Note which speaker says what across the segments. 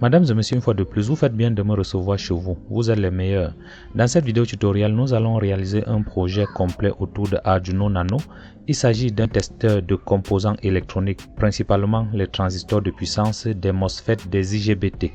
Speaker 1: Mesdames et messieurs, une fois de plus, vous faites bien de me recevoir chez vous. Vous êtes les meilleurs. Dans cette vidéo tutoriel, nous allons réaliser un projet complet autour de Arduino Nano. Il s'agit d'un testeur de composants électroniques, principalement les transistors de puissance, des MOSFET, des IGBT.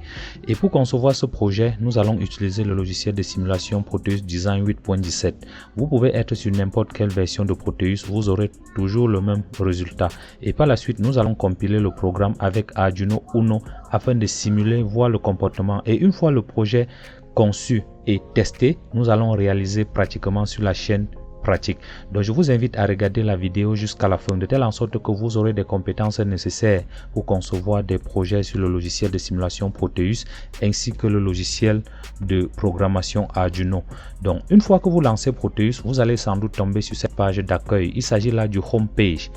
Speaker 1: Et pour concevoir ce projet, nous allons utiliser le logiciel de simulation Proteus Design 8.17. Vous pouvez être sur n'importe quelle version de Proteus, vous aurez toujours le même résultat. Et par la suite, nous allons compiler le programme avec Arduino Uno afin de simuler, voir le comportement. Et une fois le projet conçu et testé, nous allons réaliser pratiquement sur la chaîne pratique. Donc je vous invite à regarder la vidéo jusqu'à la fin, de telle en sorte que vous aurez des compétences nécessaires pour concevoir des projets sur le logiciel de simulation Proteus ainsi que le logiciel de programmation Arduino. Donc une fois que vous lancez Proteus, vous allez sans doute tomber sur cette page d'accueil. Il s'agit là du home page.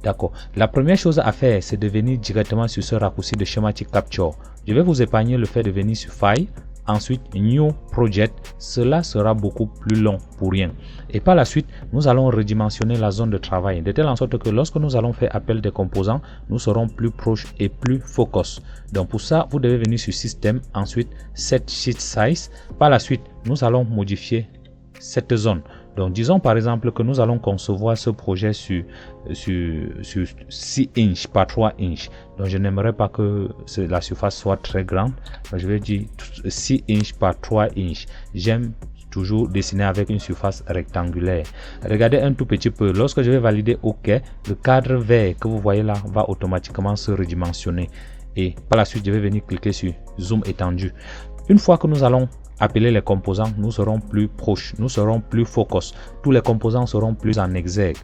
Speaker 1: D'accord. La première chose à faire, c'est de venir directement sur ce raccourci de Schematic Capture. Je vais vous épargner le fait de venir sur File, ensuite New Project. Cela sera beaucoup plus long pour rien. Et par la suite, nous allons redimensionner la zone de travail, de telle en sorte que lorsque nous allons faire appel des composants, nous serons plus proches et plus focus. Donc pour ça, vous devez venir sur System, ensuite Set Sheet Size. Par la suite, nous allons modifier cette zone. Donc disons par exemple que nous allons concevoir ce projet sur 6 inches par 3 inches. Donc je n'aimerais pas que la surface soit très grande. Donc, je vais dire 6 inches par 3 inches. J'aime toujours dessiner avec une surface rectangulaire. Regardez un tout petit peu. Lorsque je vais valider OK, le cadre vert que vous voyez là va automatiquement se redimensionner. Et par la suite, je vais venir cliquer sur Zoom étendu. Une fois que nous allons appeler les composants, nous serons plus proches, nous serons plus focus, tous les composants seront plus en exergue.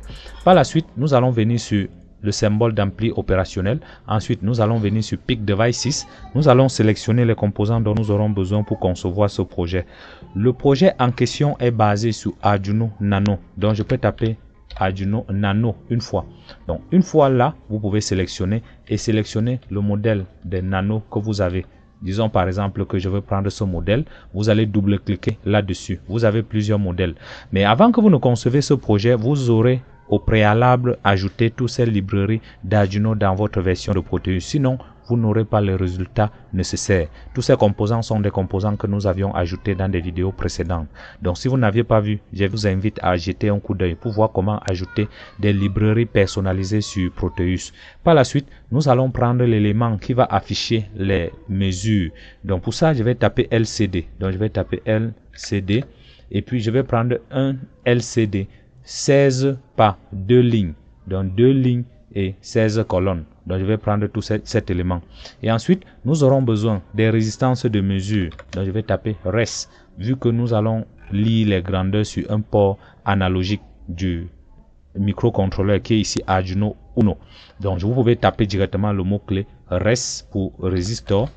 Speaker 1: Par la suite, nous allons venir sur le symbole d'ampli opérationnel. Ensuite, nous allons venir sur Pick Devices. Nous allons sélectionner les composants dont nous aurons besoin pour concevoir ce projet. Le projet en question est basé sur Arduino Nano. Donc, je peux taper Arduino Nano une fois. Donc, une fois là, vous pouvez sélectionner et sélectionner le modèle des Nano que vous avez. Disons par exemple que je veux prendre ce modèle, vous allez double-cliquer là-dessus. Vous avez plusieurs modèles. Mais avant que vous ne concevez ce projet, vous aurez au préalable ajouté toutes ces librairies d'Arduino dans votre version de Proteus. Sinon, vous n'aurez pas les résultats nécessaires. Tous ces composants sont des composants que nous avions ajoutés dans des vidéos précédentes. Donc si vous n'aviez pas vu, je vous invite à jeter un coup d'œil pour voir comment ajouter des librairies personnalisées sur Proteus. Par la suite, nous allons prendre l'élément qui va afficher les mesures. Donc pour ça, je vais taper LCD. Donc je vais taper LCD et puis je vais prendre un LCD 16 par 2 lignes. Donc 2 lignes et 16 colonnes. Donc je vais prendre tout cet élément. Et ensuite, nous aurons besoin des résistances de mesure. Donc je vais taper RES. Vu que nous allons lire les grandeurs sur un port analogique du microcontrôleur qui est ici Arduino Uno. Donc vous pouvez taper directement le mot-clé RES pour résistor.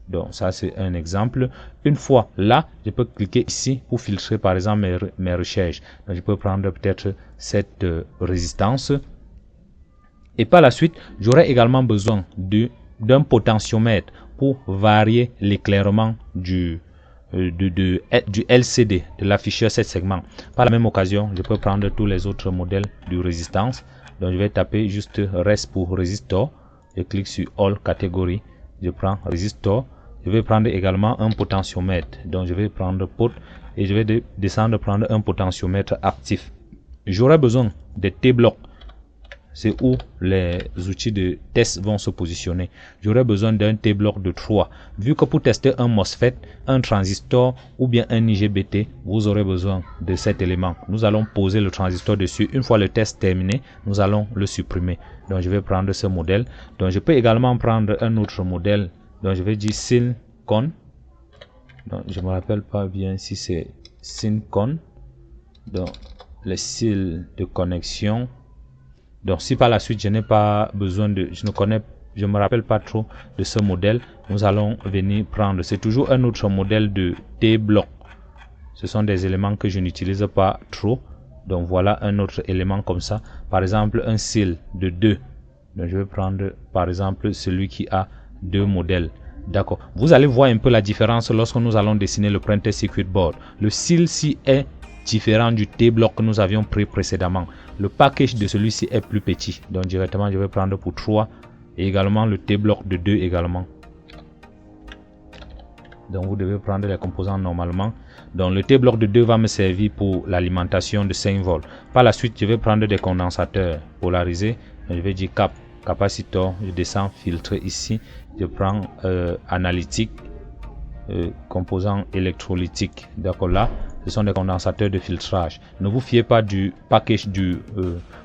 Speaker 1: Donc ça c'est un exemple. Une fois là, je peux cliquer ici pour filtrer par exemple mes recherches. Donc, je peux prendre peut-être cette résistance. Et par la suite, j'aurai également besoin d'un potentiomètre pour varier l'éclairement du LCD, de l'afficheur 7 segments. Par la même occasion, je peux prendre tous les autres modèles de résistance. Donc je vais taper juste RES pour résistor. Je clique sur All Category. Je prends résistor. Je vais prendre également un potentiomètre. Donc je vais prendre pot et je vais descendre prendre un potentiomètre actif. J'aurai besoin des T-blocs. C'est où les outils de test vont se positionner. J'aurai besoin d'un T-bloc de 3. Vu que pour tester un MOSFET, un transistor ou bien un IGBT, vous aurez besoin de cet élément. Nous allons poser le transistor dessus. Une fois le test terminé, nous allons le supprimer. Donc je vais prendre ce modèle. Donc je peux également prendre un autre modèle. Donc je vais dire Silicon. Donc je me rappelle pas bien si c'est Silicon. Donc les cils de connexion. Donc si par la suite je n'ai pas besoin de, je me rappelle pas trop de ce modèle, nous allons venir prendre, c'est toujours un autre modèle de T-bloc. Ce sont des éléments que je n'utilise pas trop. Donc voilà un autre élément comme ça. Par exemple un cil de 2. Donc je vais prendre par exemple celui qui a 2 modèles. D'accord. Vous allez voir un peu la différence lorsque nous allons dessiner le printed circuit board. Le cil-ci est différent du T-bloc que nous avions pris précédemment. Le package de celui-ci est plus petit. Donc directement, je vais prendre pour 3. Et également le T-bloc de 2 également. Donc vous devez prendre les composants normalement. Donc le T-bloc de 2 va me servir pour l'alimentation de 5 volts. Par la suite, je vais prendre des condensateurs polarisés. Je vais dire cap, capaciteur, je descends filtre ici. Je prends analytique, composant électrolytique. D'accord, là, ce sont des condensateurs de filtrage. Ne vous fiez pas du package du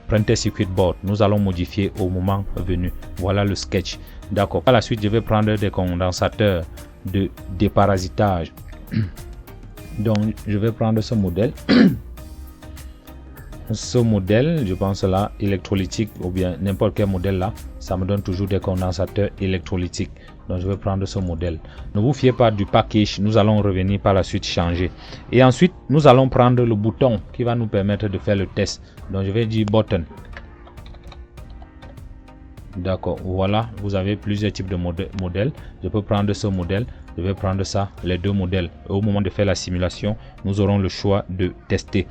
Speaker 1: printed circuit board. Nous allons modifier au moment venu. Voilà le sketch. D'accord. Par la suite, je vais prendre des condensateurs de déparasitage. Donc, je vais prendre ce modèle. Ce modèle, je pense là, électrolytique ou bien n'importe quel modèle là, ça me donne toujours des condensateurs électrolytiques. Donc, je vais prendre ce modèle. Ne vous fiez pas du package. Nous allons revenir par la suite changer. Et ensuite, nous allons prendre le bouton qui va nous permettre de faire le test. Donc, je vais dire button. D'accord, voilà, vous avez plusieurs types de modèles. Je peux prendre ce modèle, je vais prendre ça, les deux modèles. Au moment de faire la simulation, nous aurons le choix de tester.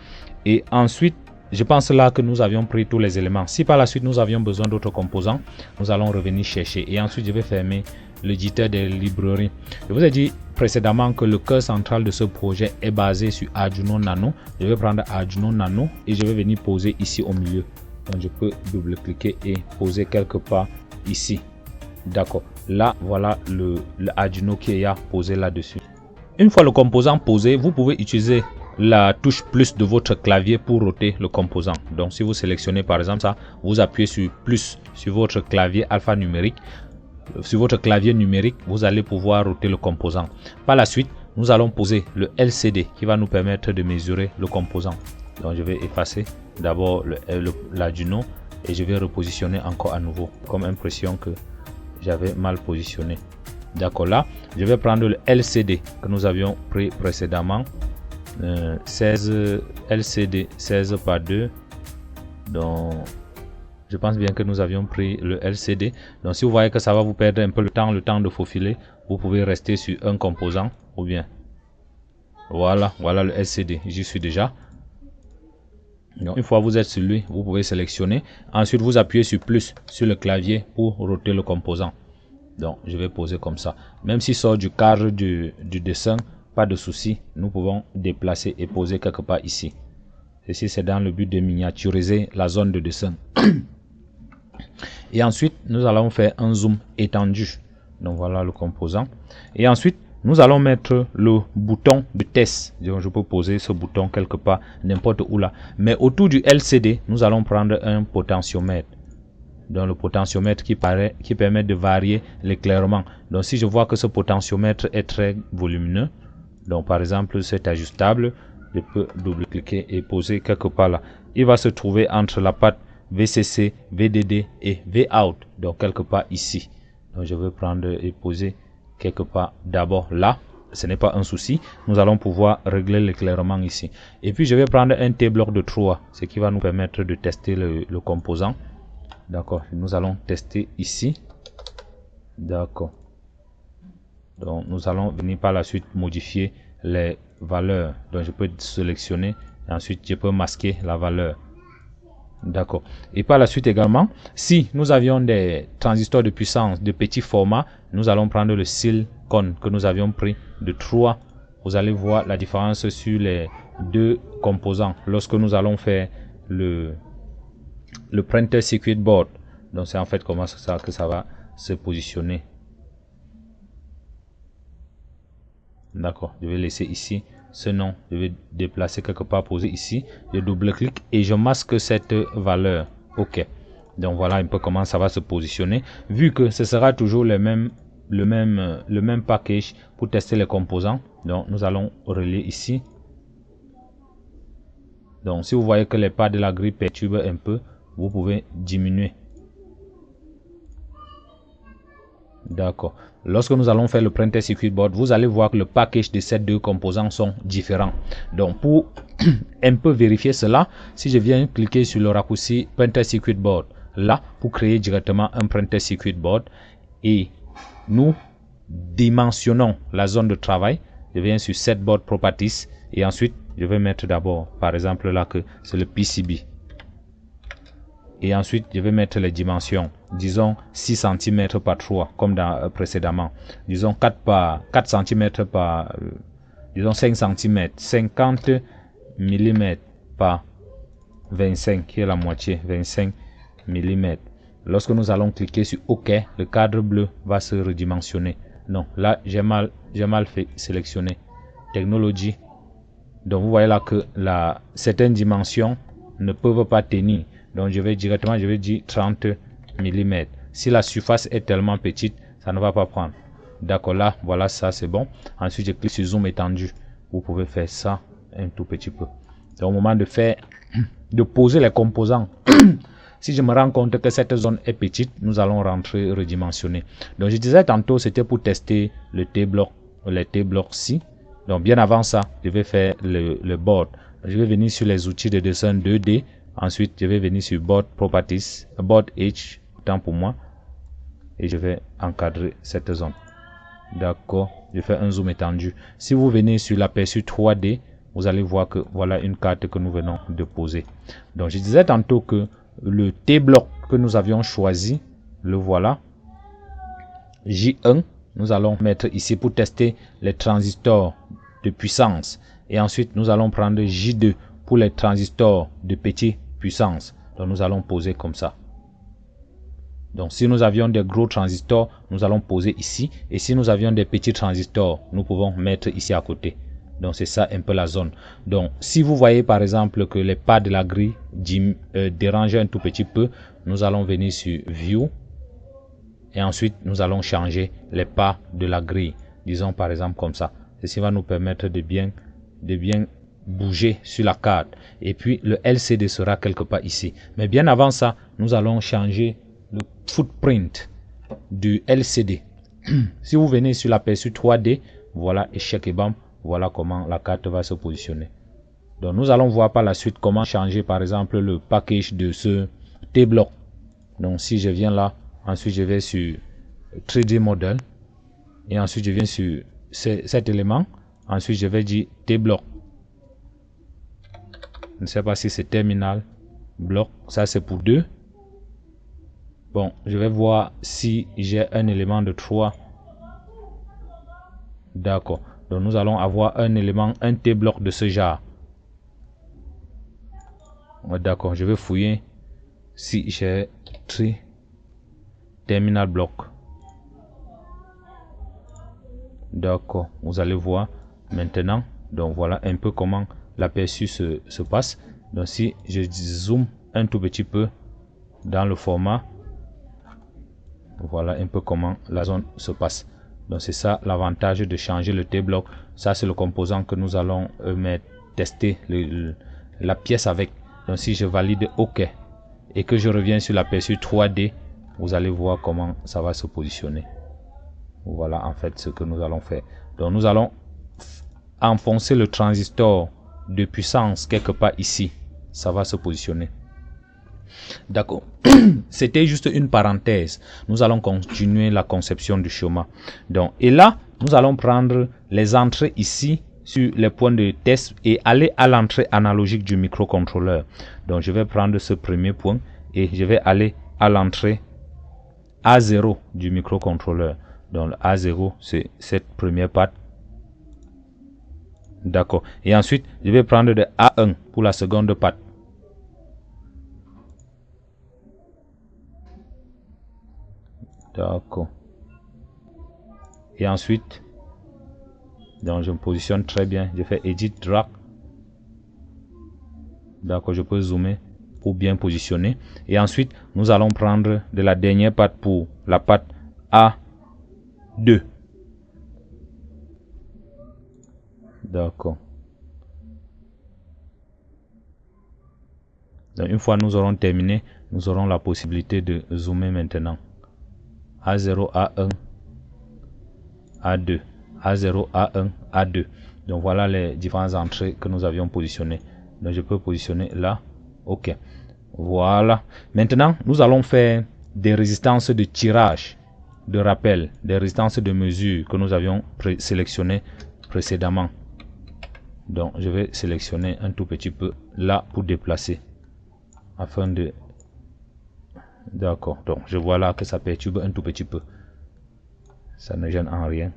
Speaker 1: Et ensuite, je pense là que nous avions pris tous les éléments. Si par la suite nous avions besoin d'autres composants, nous allons revenir chercher. Et ensuite, je vais fermer l'éditeur des librairies. Je vous ai dit précédemment que le cœur central de ce projet est basé sur Arduino Nano. Je vais prendre Arduino Nano et je vais venir poser ici au milieu. Donc je peux double-cliquer et poser quelque part ici. D'accord. Là, voilà le Arduino qui est posé là-dessus. Une fois le composant posé, vous pouvez utiliser la touche plus de votre clavier pour roter le composant. Donc si vous sélectionnez par exemple ça, vous appuyez sur plus sur votre clavier alphanumérique. Sur votre clavier numérique, vous allez pouvoir roter le composant. Par la suite, nous allons poser le LCD qui va nous permettre de mesurer le composant. Donc je vais effacer d'abord l'Arduino et je vais repositionner encore à nouveau comme impression que j'avais mal positionné. D'accord, là je vais prendre le LCD que nous avions pris précédemment, 16 LCD 16 par 2. Donc je pense bien que nous avions pris le LCD. Donc si vous voyez que ça va vous perdre un peu le temps de faufiler, vous pouvez rester sur un composant ou bien voilà le LCD, j'y suis déjà. Donc, une fois que vous êtes sur lui, vous pouvez sélectionner. Ensuite, vous appuyez sur plus sur le clavier pour roter le composant. Donc, je vais poser comme ça. Même s'il sort du cadre du dessin, pas de souci. Nous pouvons déplacer et poser quelque part ici. Ceci, c'est dans le but de miniaturiser la zone de dessin. Et ensuite, nous allons faire un zoom étendu. Donc, voilà le composant. Et ensuite, nous allons mettre le bouton de test. Donc, je peux poser ce bouton quelque part, n'importe où là. Mais autour du LCD, nous allons prendre un potentiomètre. Donc, le potentiomètre qui permet de varier l'éclairement. Donc, si je vois que ce potentiomètre est très volumineux, donc par exemple, c'est ajustable, je peux double-cliquer et poser quelque part là. Il va se trouver entre la patte VCC, VDD et Vout. Donc, quelque part ici. Donc, je vais prendre et poser quelque part d'abord là. Ce n'est pas un souci. Nous allons pouvoir régler l'éclairement ici. Et puis, je vais prendre un T-bloc de 3, ce qui va nous permettre de tester le composant. D'accord. Nous allons tester ici. D'accord. Donc, nous allons venir par la suite modifier les valeurs. Donc, je peux sélectionner. Et ensuite, je peux masquer la valeur. D'accord. Et par la suite également, si nous avions des transistors de puissance de petit format, nous allons prendre le silicone que nous avions pris de 3. Vous allez voir la différence sur les deux composants lorsque nous allons faire le printed circuit board. Donc c'est en fait comment ça que ça va se positionner. D'accord. Je vais laisser ici ce nom, je vais déplacer quelque part, poser ici, je double-clique et je masque cette valeur. Ok. Donc voilà un peu comment ça va se positionner. Vu que ce sera toujours le même package pour tester les composants. Donc nous allons relier ici. Donc si vous voyez que les pas de la grille perturbent un peu, vous pouvez diminuer. D'accord. Lorsque nous allons faire le printed circuit board, vous allez voir que le package de ces deux composants sont différents. Donc pour un peu vérifier cela, si je viens cliquer sur le raccourci printed circuit board là pour créer directement un printed circuit board et nous dimensionnons la zone de travail, je viens sur set board properties et ensuite je vais mettre d'abord par exemple là que c'est le PCB. et ensuite je vais mettre les dimensions, disons 6 cm par 3 comme dans précédemment, disons 4 cm par disons 5 cm, 50 mm par 25 qui est la moitié, 25 mm. Lorsque nous allons cliquer sur OK, le cadre bleu va se redimensionner. Non, là j'ai mal fait sélectionner technologie. Donc vous voyez là que certaines dimensions ne peuvent pas tenir. Donc je vais dire 30 mm. Si la surface est tellement petite, ça ne va pas prendre. D'accord, là, voilà, ça c'est bon. Ensuite, je clique sur zoom étendu. Vous pouvez faire ça un tout petit peu. C'est au moment de poser les composants. Si je me rends compte que cette zone est petite, nous allons rentrer redimensionner. Donc je disais tantôt, c'était pour tester le T-block, les T-blocs-ci. Donc bien avant ça, je vais faire le board. Je vais venir sur les outils de dessin 2D. Ensuite, je vais venir sur Board Properties, Board Edge, autant pour moi. Et je vais encadrer cette zone. D'accord, je fais un zoom étendu. Si vous venez sur l'aperçu 3D, vous allez voir que voilà une carte que nous venons de poser. Donc je disais tantôt que le T-bloc que nous avions choisi, le voilà. J1, nous allons mettre ici pour tester les transistors de puissance. Et ensuite, nous allons prendre J2 pour les transistors de petite puissance. Donc nous allons poser comme ça. Donc si nous avions des gros transistors, nous allons poser ici. Et si nous avions des petits transistors, nous pouvons mettre ici à côté. Donc c'est ça un peu la zone. Donc si vous voyez par exemple que les pas de la grille dérangent un tout petit peu, nous allons venir sur View. Et ensuite nous allons changer les pas de la grille. Disons par exemple comme ça. Ceci va nous permettre de bien bouger sur la carte. Et puis le LCD sera quelque part ici. Mais bien avant ça, nous allons changer le footprint du LCD. Si vous venez sur l'aperçu 3D, voilà, échec et bam, voilà comment la carte va se positionner. Donc nous allons voir par la suite comment changer par exemple le package de ce T-block. Donc si je viens là, ensuite je vais sur 3D Model et ensuite je viens sur cet élément, ensuite je vais dire T-block. Je ne sais pas si c'est terminal bloc, ça c'est pour 2. Bon, je vais voir si j'ai un élément de 3. D'accord. Donc nous allons avoir un élément, un T-bloc de ce genre. D'accord, je vais fouiller si j'ai terminal bloc. D'accord, vous allez voir maintenant. Donc voilà un peu comment l'aperçu se passe. Donc si je zoome un tout petit peu dans le format, voilà un peu comment la zone se passe. Donc c'est ça l'avantage de changer le T-block. Ça c'est le composant que nous allons tester la pièce avec. Donc si je valide OK et que je reviens sur l'aperçu 3D, vous allez voir comment ça va se positionner. Voilà en fait ce que nous allons faire. Donc nous allons enfoncer le transistor de puissance quelque part ici. Ça va se positionner. D'accord. C'était juste une parenthèse. Nous allons continuer la conception du schéma. Donc, et là, nous allons prendre les entrées ici sur les points de test et aller à l'entrée analogique du microcontrôleur. Donc, je vais prendre ce premier point et je vais aller à l'entrée A0 du microcontrôleur. Donc, A0, c'est cette première patte. D'accord. Et ensuite, je vais prendre de A1 pour la seconde patte. D'accord. Et ensuite, donc je me positionne très bien. Je fais Edit Drag. D'accord, je peux zoomer pour bien positionner. Et ensuite, nous allons prendre de la dernière patte pour la patte A2. D'accord. Donc une fois nous aurons terminé, nous aurons la possibilité de zoomer maintenant. A0, A1, A2, A0, A1, A2. Donc voilà les différentes entrées que nous avions positionnées. Donc je peux positionner là. OK. Voilà. Maintenant, nous allons faire des résistances de tirage, de rappel, des résistances de mesure que nous avions sélectionnées précédemment. Donc je vais sélectionner un tout petit peu là pour déplacer afin de D'accord, donc je vois là que ça perturbe un tout petit peu. Ça ne gêne en rien.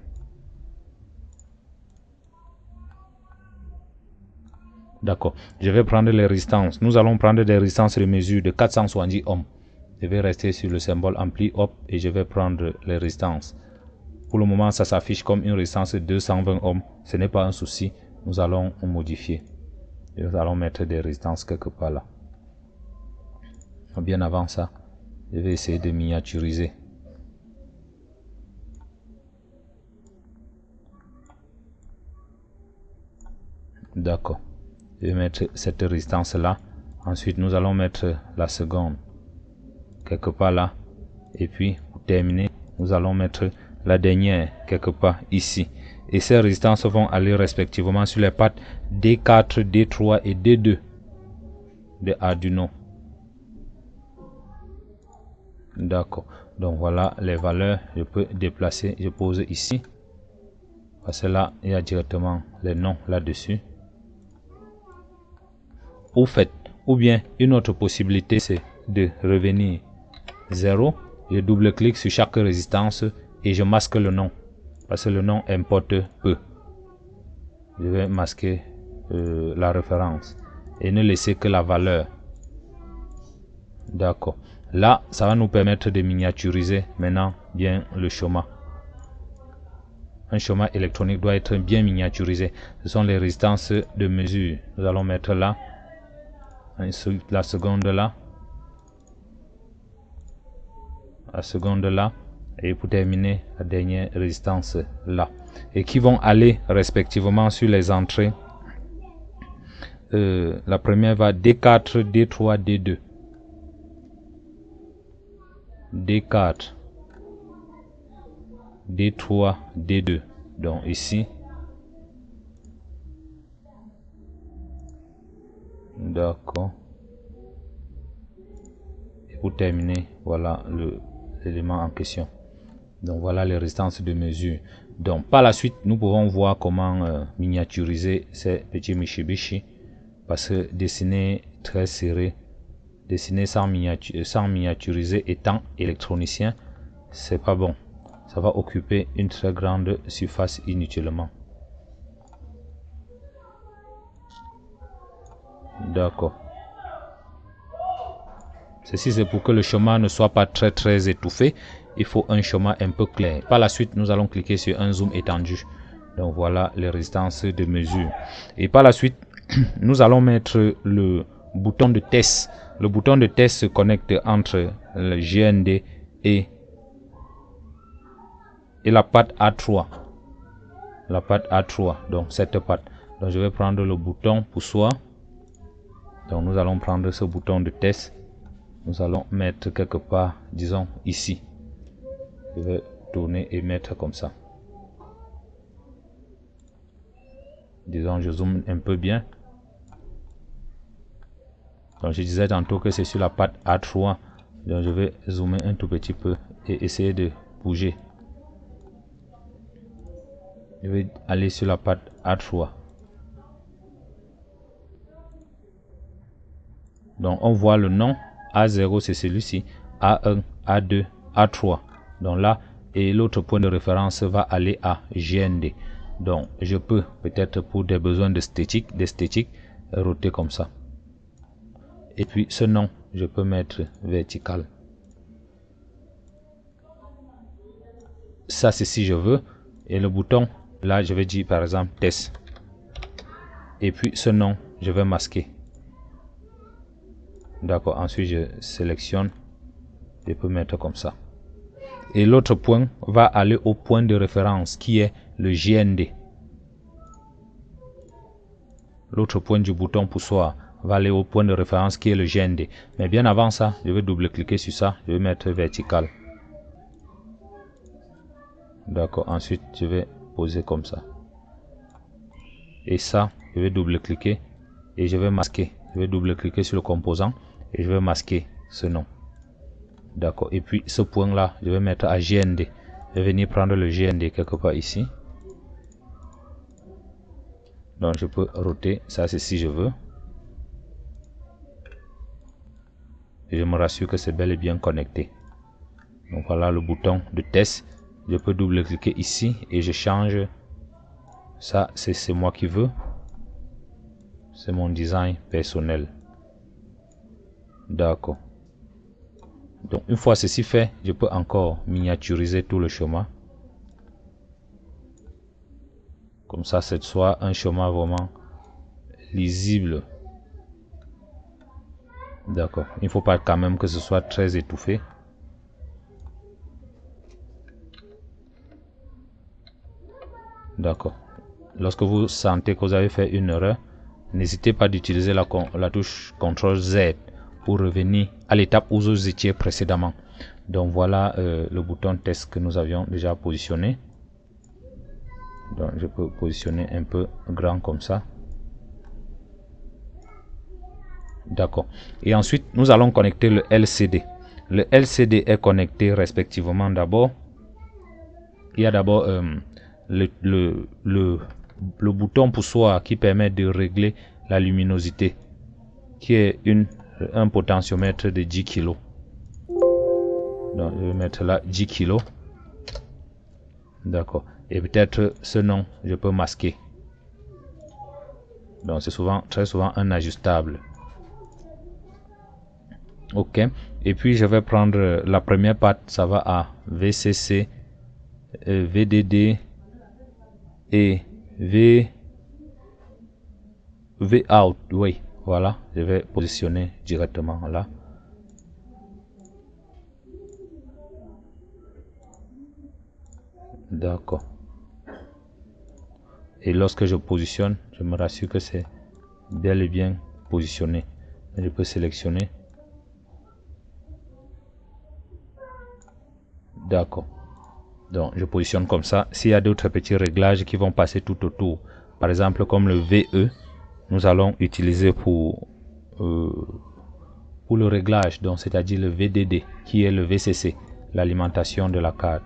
Speaker 1: D'accord, je vais prendre les résistances. Nous allons prendre des résistances de mesure de 470 ohms. Je vais rester sur le symbole ampli hop et je vais prendre les résistances. Pour le moment, ça s'affiche comme une résistance de 220 ohms. Ce n'est pas un souci. Nous allons modifier. Et nous allons mettre des résistances quelque part là. Bien avant ça, je vais essayer de miniaturiser. D'accord. Je vais mettre cette résistance là. Ensuite, nous allons mettre la seconde quelque part là. Et puis, pour terminer, nous allons mettre la dernière quelque part ici. Et ces résistances vont aller respectivement sur les pattes D4, D3 et D2 de Arduino. D'accord. Donc voilà les valeurs. Je peux déplacer. Je pose ici. Parce que là, il y a directement les noms là-dessus. Ou bien une autre possibilité, c'est de revenir 0. Je double-clique sur chaque résistance et je masque le nom. Parce que le nom importe peu. Je vais masquer la référence et ne laisser que la valeur. D'accord. Là, ça va nous permettre de miniaturiser maintenant bien le schéma. Un schéma électronique doit être bien miniaturisé. Ce sont les résistances de mesure. Nous allons mettre là. Ensuite, la seconde là. La seconde là. Et pour terminer, la dernière résistance là. Et qui vont aller respectivement sur les entrées. La première va D4, D3, D2. D4, D3, D2. Donc ici. D'accord. Et pour terminer, voilà l'élément en question. Donc voilà les résistances de mesure. Donc par la suite, nous pouvons voir comment miniaturiser ces petits Mitsubishi. Parce que dessiner très serré, dessiner sans miniaturiser étant électronicien, c'est pas bon. Ça va occuper une très grande surface inutilement. D'accord. Ceci c'est pour que le schéma ne soit pas très étouffé. Il faut un schéma un peu clair. Par la suite, nous allons cliquer sur un zoom étendu. Donc voilà les résistances de mesure. Et par la suite, nous allons mettre le bouton de test. Le bouton de test se connecte entre le GND et la patte A3. La patte A3, donc cette patte. Donc je vais prendre le bouton poussoir. Donc nous allons prendre ce bouton de test. Nous allons mettre quelque part, disons ici. Je vais tourner et mettre comme ça. Disons, je zoome un peu bien. Donc je disais tantôt que c'est sur la patte A3. Donc je vais zoomer un tout petit peu et essayer de bouger. Je vais aller sur la patte A3. Donc on voit le nom. A0 c'est celui-ci. A1, A2, A3. Donc là, et l'autre point de référence va aller à GND. Donc je peux peut-être pour des besoins d'esthétique, roter comme ça. Et puis ce nom, je peux mettre vertical. Ça c'est si je veux. Et le bouton, là je vais dire par exemple test. Et puis ce nom, je vais masquer. D'accord, ensuite je sélectionne. Je peux mettre comme ça. Et l'autre point va aller au point de référence qui est le GND. L'autre point du bouton poussoir va aller au point de référence qui est le GND. Mais bien avant ça, je vais double-cliquer sur ça. Je vais mettre vertical. D'accord, ensuite je vais poser comme ça. Et ça, je vais double-cliquer et je vais masquer. Je vais double-cliquer sur le composant et je vais masquer ce nom. D'accord, et puis ce point là, je vais mettre à GND. Je vais venir prendre le GND quelque part ici. Donc je peux roter, ça c'est si je veux. et je me rassure que c'est bel et bien connecté. Donc voilà le bouton de test. Je peux double-cliquer ici et je change. Ça, c'est moi qui veux. C'est mon design personnel. D'accord. Donc une fois ceci fait, je peux encore miniaturiser tout le chemin. Comme ça, c'est soit un chemin vraiment lisible. D'accord. Il ne faut pas quand même que ce soit très étouffé. D'accord. Lorsque vous sentez que vous avez fait une erreur, n'hésitez pas d'utiliser la touche CTRL Z pour revenir à l'étape où vous étiez précédemment. Donc voilà le bouton test que nous avions déjà positionné. Donc je peux positionner un peu grand comme ça. D'accord. Et ensuite, nous allons connecter le LCD. Le LCD est connecté respectivement d'abord. Il y a d'abord le bouton poussoir qui permet de régler la luminosité, qui est un potentiomètre de 10 kg. Donc je vais mettre là 10 kg. D'accord. Et peut-être ce nom, je peux masquer. Donc c'est très souvent un ajustable. Ok. Et puis je vais prendre la première patte, ça va à VCC, VDD et Vout. Oui, voilà. Je vais positionner directement là. D'accord. Et lorsque je positionne, je me rassure que c'est bel et bien positionné. Je peux sélectionner. D'accord. Donc je positionne comme ça. S'il y a d'autres petits réglages qui vont passer tout autour, par exemple comme le VE, nous allons utiliser pour le réglage, donc c'est-à-dire le VDD qui est le VCC, l'alimentation de la carte.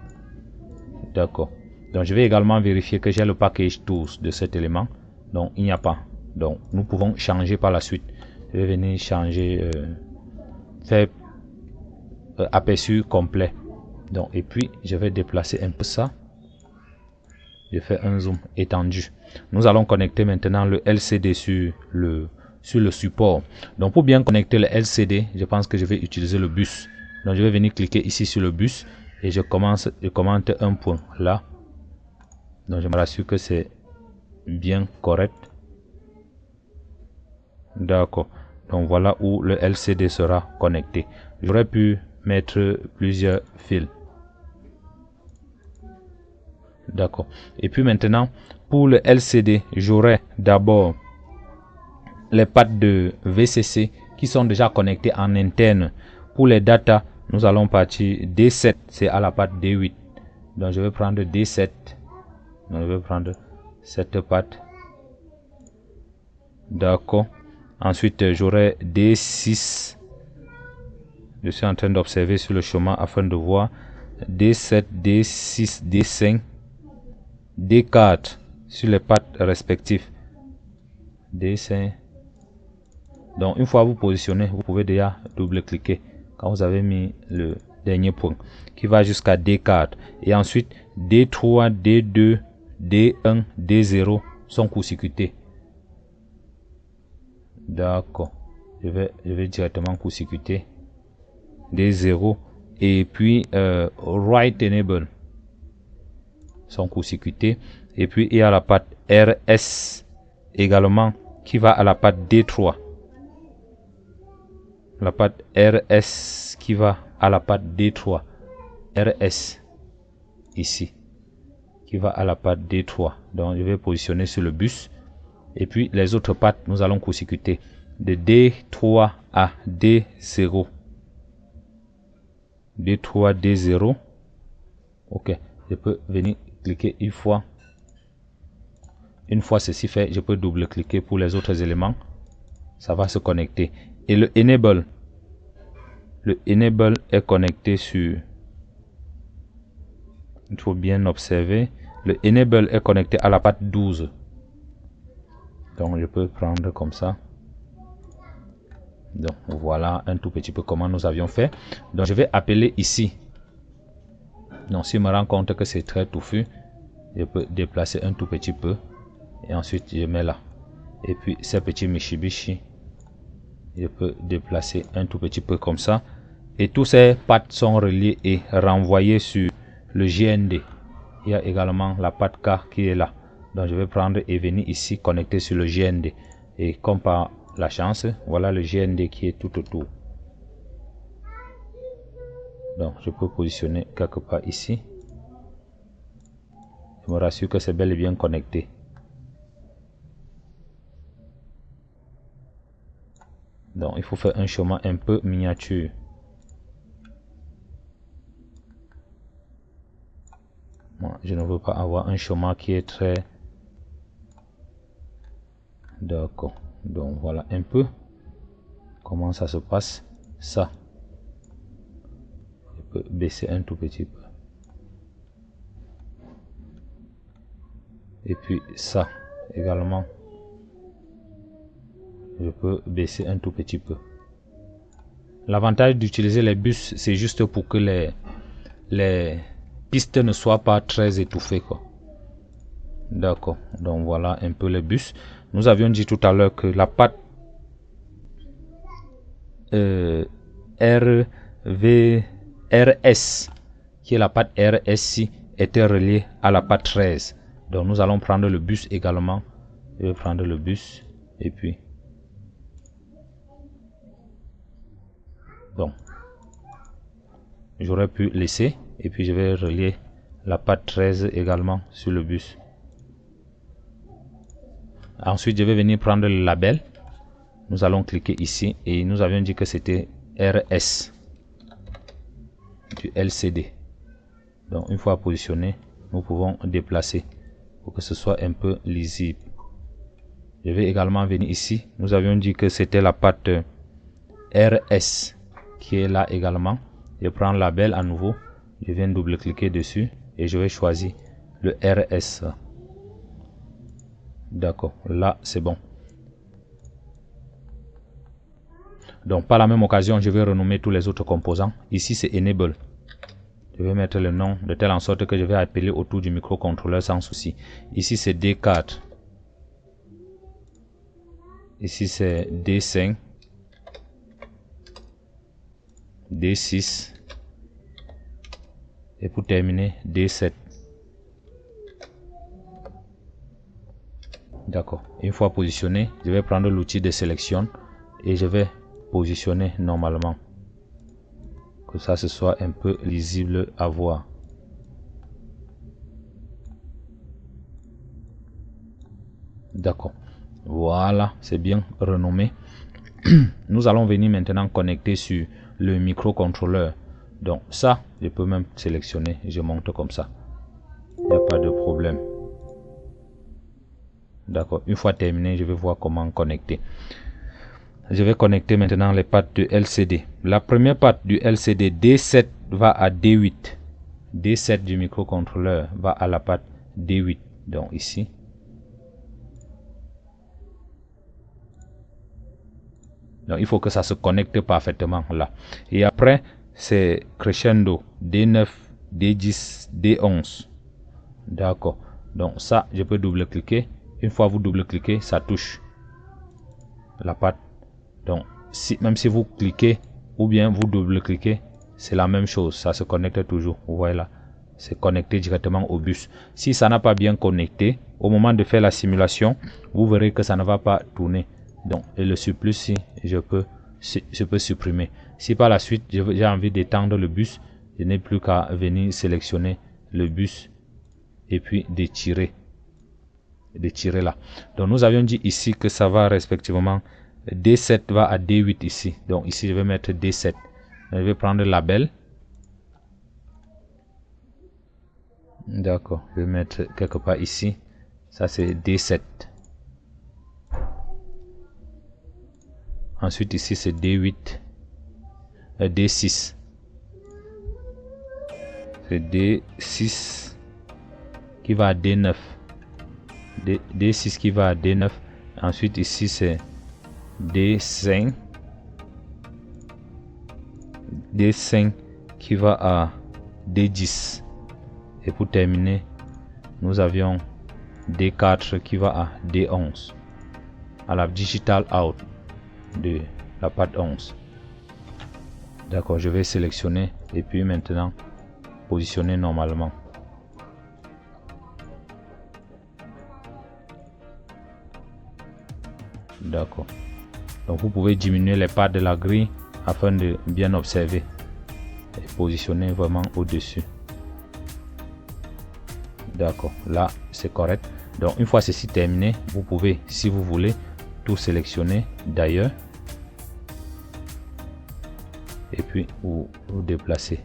Speaker 1: D'accord. Donc je vais également vérifier que j'ai le package tools de cet élément. Donc il n'y a pas. Donc nous pouvons changer par la suite. Je vais venir changer, faire aperçu complet. Donc et puis je vais déplacer un peu ça. Je fais un zoom étendu. Nous allons connecter maintenant le LCD sur le support. Donc pour bien connecter le LCD, je pense que je vais utiliser le bus. Donc je vais venir cliquer ici sur le bus et je commente un point là. Donc je me rassure que c'est bien correct. D'accord. Donc voilà où le LCD sera connecté. J'aurais pu mettre plusieurs fils. D'accord. Et puis maintenant, pour le LCD, j'aurai d'abord les pattes de VCC qui sont déjà connectées en interne. Pour les data, nous allons partir D7, c'est à la patte D8. Donc je vais prendre D7. Donc je vais prendre cette patte. D'accord. Ensuite, j'aurai D6. Je suis en train d'observer sur le chemin afin de voir D7, D6, D5, D4 sur les pattes respectives. D5. Donc une fois vous positionnez, vous pouvez déjà double-cliquer quand vous avez mis le dernier point qui va jusqu'à D4. Et ensuite D3, D2, D1, D0 sont court-circuités. D'accord. Je vais directement court-circuiter D0 et puis Write Enable sont court-circuités. Et puis il y a la patte RS également qui va à la patte D3. La patte RS qui va à la patte D3. RS ici qui va à la patte D3. Donc je vais positionner sur le bus. Et puis les autres pattes, nous allons court-circuiter de D3 à D0. D3, D0. Ok, je peux venir cliquer une fois. Une fois ceci fait, je peux double-cliquer pour les autres éléments. Ça va se connecter. Et le Enable est connecté sur... Il faut bien observer. Le Enable est connecté à la patte 12. Donc je peux prendre comme ça. Donc voilà un tout petit peu comment nous avions fait. Donc je vais appeler ici. Donc si je me rends compte que c'est très touffu, je peux déplacer un tout petit peu et ensuite je mets là. Et puis ces petits Mitsubishi, je peux déplacer un tout petit peu comme ça. Et tous ces pattes sont reliées et renvoyées sur le GND. Il y a également la patte K qui est là. Donc je vais prendre et venir ici connecter sur le GND. Et comme par la chance, voilà le GND qui est tout autour. Donc je peux positionner quelque part ici. Je me rassure que c'est bel et bien connecté. Donc il faut faire un chemin un peu miniature. Moi, je ne veux pas avoir un chemin qui est très... D'accord. Donc voilà un peu comment ça se passe. Ça, je peux baisser un tout petit peu. Et puis ça également, je peux baisser un tout petit peu. L'avantage d'utiliser les bus, c'est juste pour que les pistes ne soient pas très étouffées, quoi. D'accord. Donc voilà un peu les bus. Nous avions dit tout à l'heure que la patte RS, qui est la patte RS, était reliée à la patte 13. Donc nous allons prendre le bus également. Je vais prendre le bus et puis donc j'aurais pu laisser et puis je vais relier la patte 13 également sur le bus. Ensuite je vais venir prendre le label. Nous allons cliquer ici et nous avions dit que c'était RS du LCD. Donc une fois positionné, nous pouvons déplacer pour que ce soit un peu lisible. Je vais également venir ici. Nous avions dit que c'était la patte RS qui est là également. Je prends le label à nouveau. Je viens double-cliquer dessus et je vais choisir le RS. D'accord, là c'est bon. Donc par la même occasion, je vais renommer tous les autres composants. Ici c'est Enable. Je vais mettre le nom de telle en sorte que je vais appeler autour du microcontrôleur sans souci. Ici c'est D4. Ici c'est D5. D6. Et pour terminer, D7. D'accord. Une fois positionné, je vais prendre l'outil de sélection et je vais positionner normalement. Que ça ce soit un peu lisible à voir. D'accord. Voilà, c'est bien renommé. Nous allons venir maintenant connecter sur le microcontrôleur. Donc ça, je peux même sélectionner. Je monte comme ça. Il n'y a pas de problème. D'accord. Une fois terminé, je vais voir comment connecter. Je vais connecter maintenant les pattes de LCD. La première patte du LCD D7 va à D8. D7 du microcontrôleur va à la patte D8. Donc ici. Donc il faut que ça se connecte parfaitement là. Et après, c'est crescendo D9, D10, D11. D'accord. Donc ça, je peux double-cliquer. Une fois vous double-cliquez, ça touche la patte. Donc même si vous cliquez ou bien vous double-cliquez, c'est la même chose. Ça se connecte toujours. Vous voyez là, c'est connecté directement au bus. Si ça n'a pas bien connecté, au moment de faire la simulation, vous verrez que ça ne va pas tourner. Donc, et le surplus, si je peux supprimer. Si par la suite, j'ai envie d'étendre le bus, je n'ai plus qu'à venir sélectionner le bus et puis d'étirer là. Donc, nous avions dit ici que ça va respectivement, D7 va à D8 ici. Donc, ici, je vais mettre D7. Je vais prendre le label. D'accord, je vais mettre quelque part ici. Ça, c'est D7. Ensuite ici c'est D8, D6, c'est D6 qui va à D9, D6 qui va à D9. Ensuite ici c'est D5 D5 qui va à D10. Et pour terminer, nous avions D4 qui va à D11. À la digital out de la patte 11. D'accord, je vais sélectionner et puis maintenant positionner normalement. D'accord. Donc vous pouvez diminuer les pattes de la grille afin de bien observer et positionner vraiment au-dessus. D'accord, là c'est correct. Donc une fois ceci terminé, vous pouvez, si vous voulez, tout sélectionner d'ailleurs et puis vous déplacer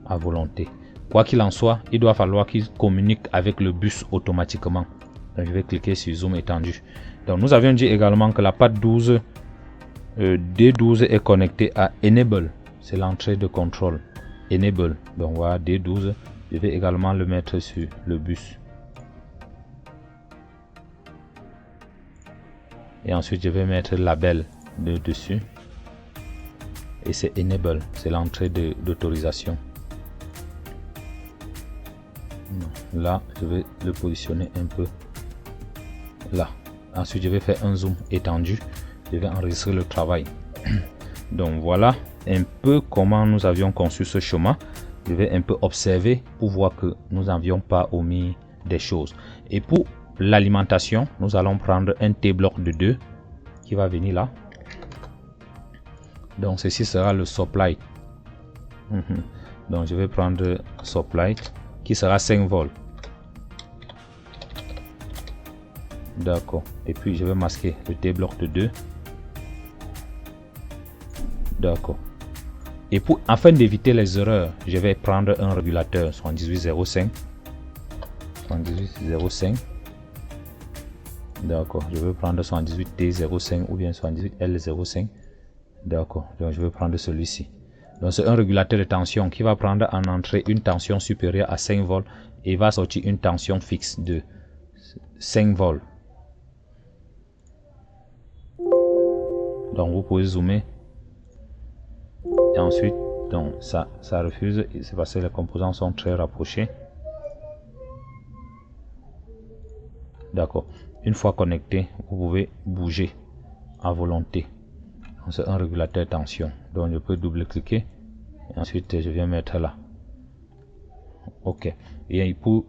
Speaker 1: à volonté. Quoi qu'il en soit, il doit falloir qu'il communique avec le bus automatiquement. Donc je vais cliquer sur zoom étendu. Donc nous avions dit également que la patte 12 D12 est connectée à enable, c'est l'entrée de contrôle. Enable, donc voilà D12, je vais également le mettre sur le bus. Et ensuite je vais mettre le label de dessus. Et c'est enable, c'est l'entrée d'autorisation. Là, je vais le positionner un peu là. Ensuite, je vais faire un zoom étendu. Je vais enregistrer le travail. Donc voilà un peu comment nous avions conçu ce schéma. Je vais un peu observer pour voir que nous n'avions pas omis des choses. Et pour l'alimentation, nous allons prendre un T-bloc de 2 qui va venir là. Donc ceci sera le supply. Donc je vais prendre supply qui sera 5 volts. D'accord. Et puis je vais masquer le T-bloc de 2. D'accord. Et pour afin d'éviter les erreurs, je vais prendre un régulateur 7805. 7805. D'accord. Je vais prendre 78T05 ou bien 78L05. D'accord. Donc je vais prendre celui-ci. Donc c'est un régulateur de tension qui va prendre en entrée une tension supérieure à 5 volts et va sortir une tension fixe de 5 volts. Donc vous pouvez zoomer. Et ensuite, donc ça refuse. C'est parce que les composants sont très rapprochés. D'accord. Une fois connecté, vous pouvez bouger à volonté. C'est un régulateur tension. Donc je peux double-cliquer. Et ensuite, je viens mettre là. OK. Et pour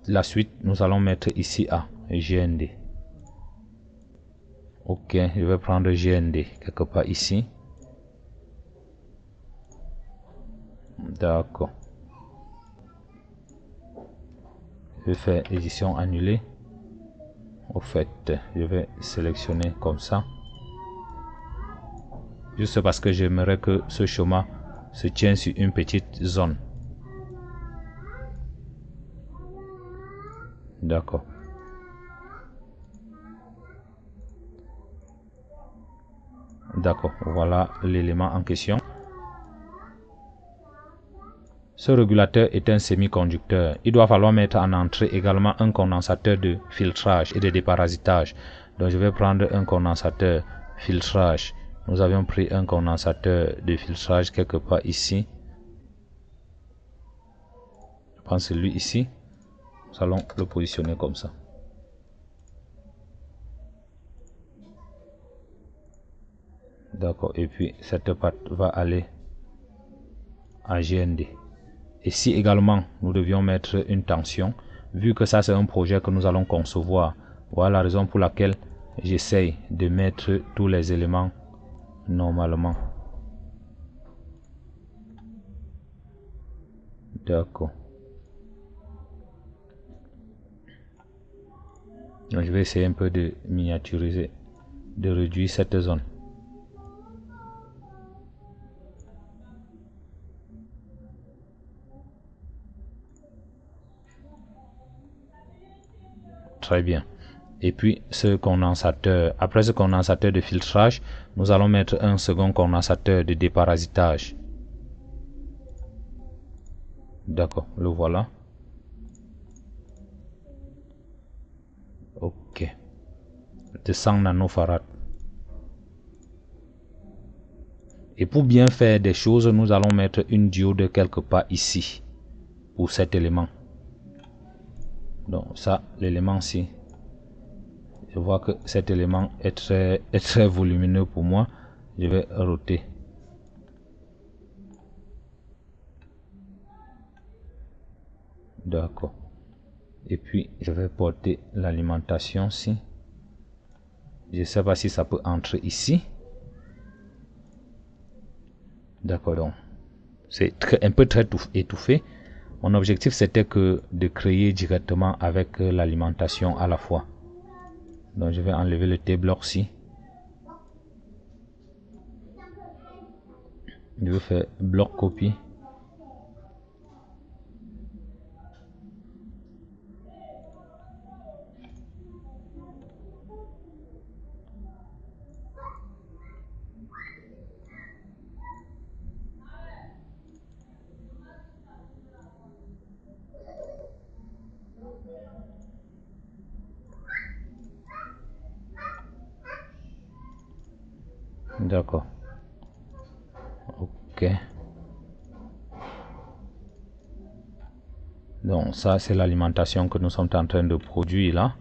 Speaker 1: la suite, nous allons mettre ici à GND. OK. Je vais prendre GND quelque part ici. D'accord. Je vais faire édition annulée. Au fait, je vais sélectionner comme ça. Juste parce que j'aimerais que ce schéma se tienne sur une petite zone. D'accord. D'accord. Voilà l'élément en question. Ce régulateur est un semi-conducteur. Il doit falloir mettre en entrée également un condensateur de filtrage et de déparasitage. Donc je vais prendre un condensateur filtrage. Nous avions pris un condensateur de filtrage quelque part ici. Je prends celui ici. Nous allons le positionner comme ça. D'accord. Et puis cette patte va aller à GND. Ici également, nous devions mettre une tension. Vu que ça c'est un projet que nous allons concevoir. Voilà la raison pour laquelle j'essaye de mettre tous les éléments normalement. D'accord. Je vais essayer un peu de miniaturiser, de réduire cette zone. Très bien. Et puis ce condensateur, après ce condensateur de filtrage, nous allons mettre un second condensateur de déparasitage. D'accord, le voilà. Ok. De 100 nanofarad. Et pour bien faire des choses, nous allons mettre une diode quelque part ici pour cet élément. Donc ça, l'élément-ci, je vois que cet élément est très volumineux pour moi. Je vais roter. D'accord. Et puis je vais porter l'alimentation ici. Je ne sais pas si ça peut entrer ici. D'accord, donc c'est un peu très étouffé. Mon objectif c'était que de créer directement avec l'alimentation à la fois. Donc je vais enlever le T-bloc ici. Je vais faire bloc copie. D'accord. Ok. Donc ça c'est l'alimentation que nous sommes en train de produire là.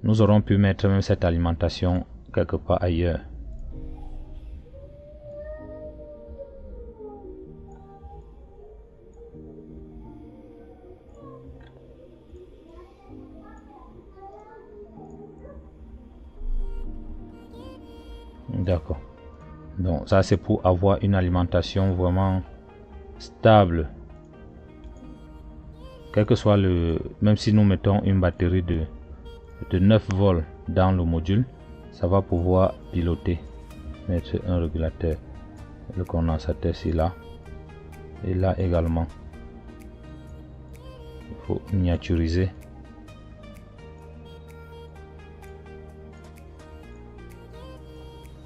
Speaker 1: Nous aurons pu mettre même cette alimentation quelque part ailleurs. D'accord. Donc ça c'est pour avoir une alimentation vraiment stable. Quel que soit même si nous mettons une batterie de 9 volts dans le module, ça va pouvoir piloter. Mettre un régulateur, le condensateur ici là et là également. Il faut miniaturiser.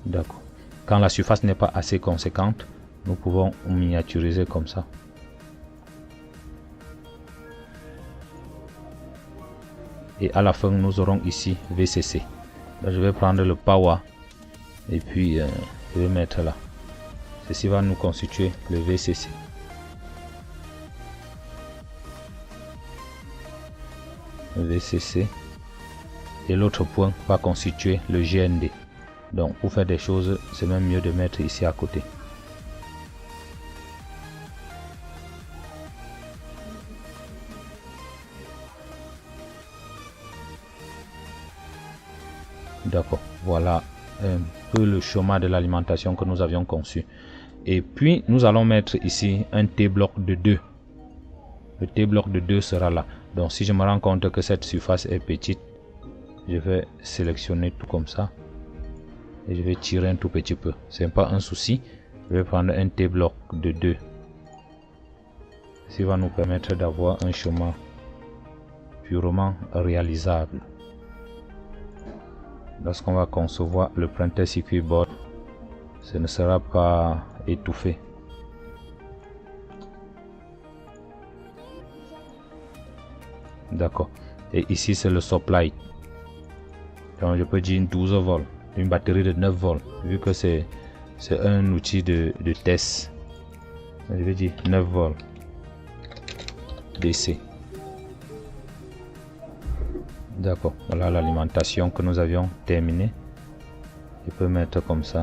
Speaker 1: D'accord. Quand la surface n'est pas assez conséquente, nous pouvons miniaturiser comme ça. Et à la fin, nous aurons ici VCC. Donc, je vais prendre le power et puis je vais mettre là. Ceci va nous constituer le VCC. Le VCC. Et l'autre point va constituer le GND. Donc pour faire des choses, c'est même mieux de mettre ici à côté. D'accord, voilà un peu le schéma de l'alimentation que nous avions conçu. Et puis nous allons mettre ici un T-bloc de 2. Le T-bloc de 2 sera là. Donc si je me rends compte que cette surface est petite, je vais sélectionner tout comme ça. Et je vais tirer un tout petit peu. C'est pas un souci. Je vais prendre un T-bloc de 2. Ce qui va nous permettre d'avoir un chemin purement réalisable. Lorsqu'on va concevoir le printed circuit board, ce ne sera pas étouffé. D'accord. Et ici c'est le supply. Donc je peux dire une 12 volts, une batterie de 9 volts, vu que c'est un outil de test. Je vais dire 9 volts DC. D'accord, voilà l'alimentation que nous avions terminée. Je peux mettre comme ça.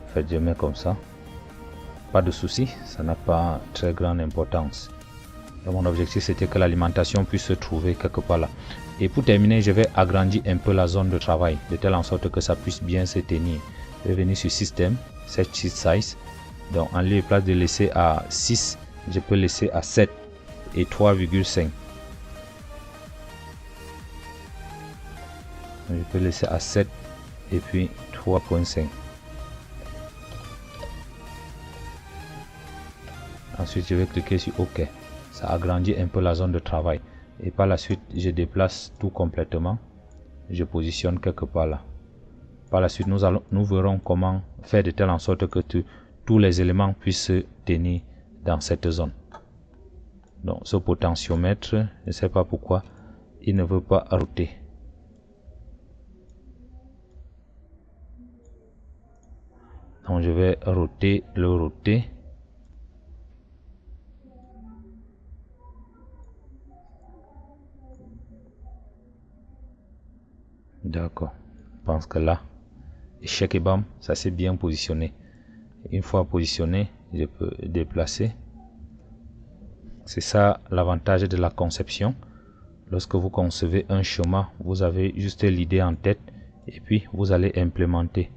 Speaker 1: En fait, je mets comme ça. Pas de souci, ça n'a pas très grande importance. Donc, mon objectif c'était que l'alimentation puisse se trouver quelque part là. Et pour terminer, je vais agrandir un peu la zone de travail de telle en sorte que ça puisse bien se tenir. Je vais venir sur système, set sheet size. Donc en lieu et place de laisser à 6, je peux laisser à 7 et 3,5. Je peux laisser à 7 et puis 3,5. Ensuite, je vais cliquer sur OK. Ça agrandit un peu la zone de travail. Et par la suite, je déplace tout complètement. Je positionne quelque part là. Par la suite, nous verrons comment faire de telle en sorte que tous les éléments puissent se tenir dans cette zone. Donc, ce potentiomètre, je ne sais pas pourquoi, il ne veut pas router. Donc je vais le roter. D'accord. Je pense que là, échec et bam, ça s'est bien positionné. Une fois positionné, je peux déplacer. C'est ça l'avantage de la conception. Lorsque vous concevez un schéma, vous avez juste l'idée en tête et puis vous allez implémenter.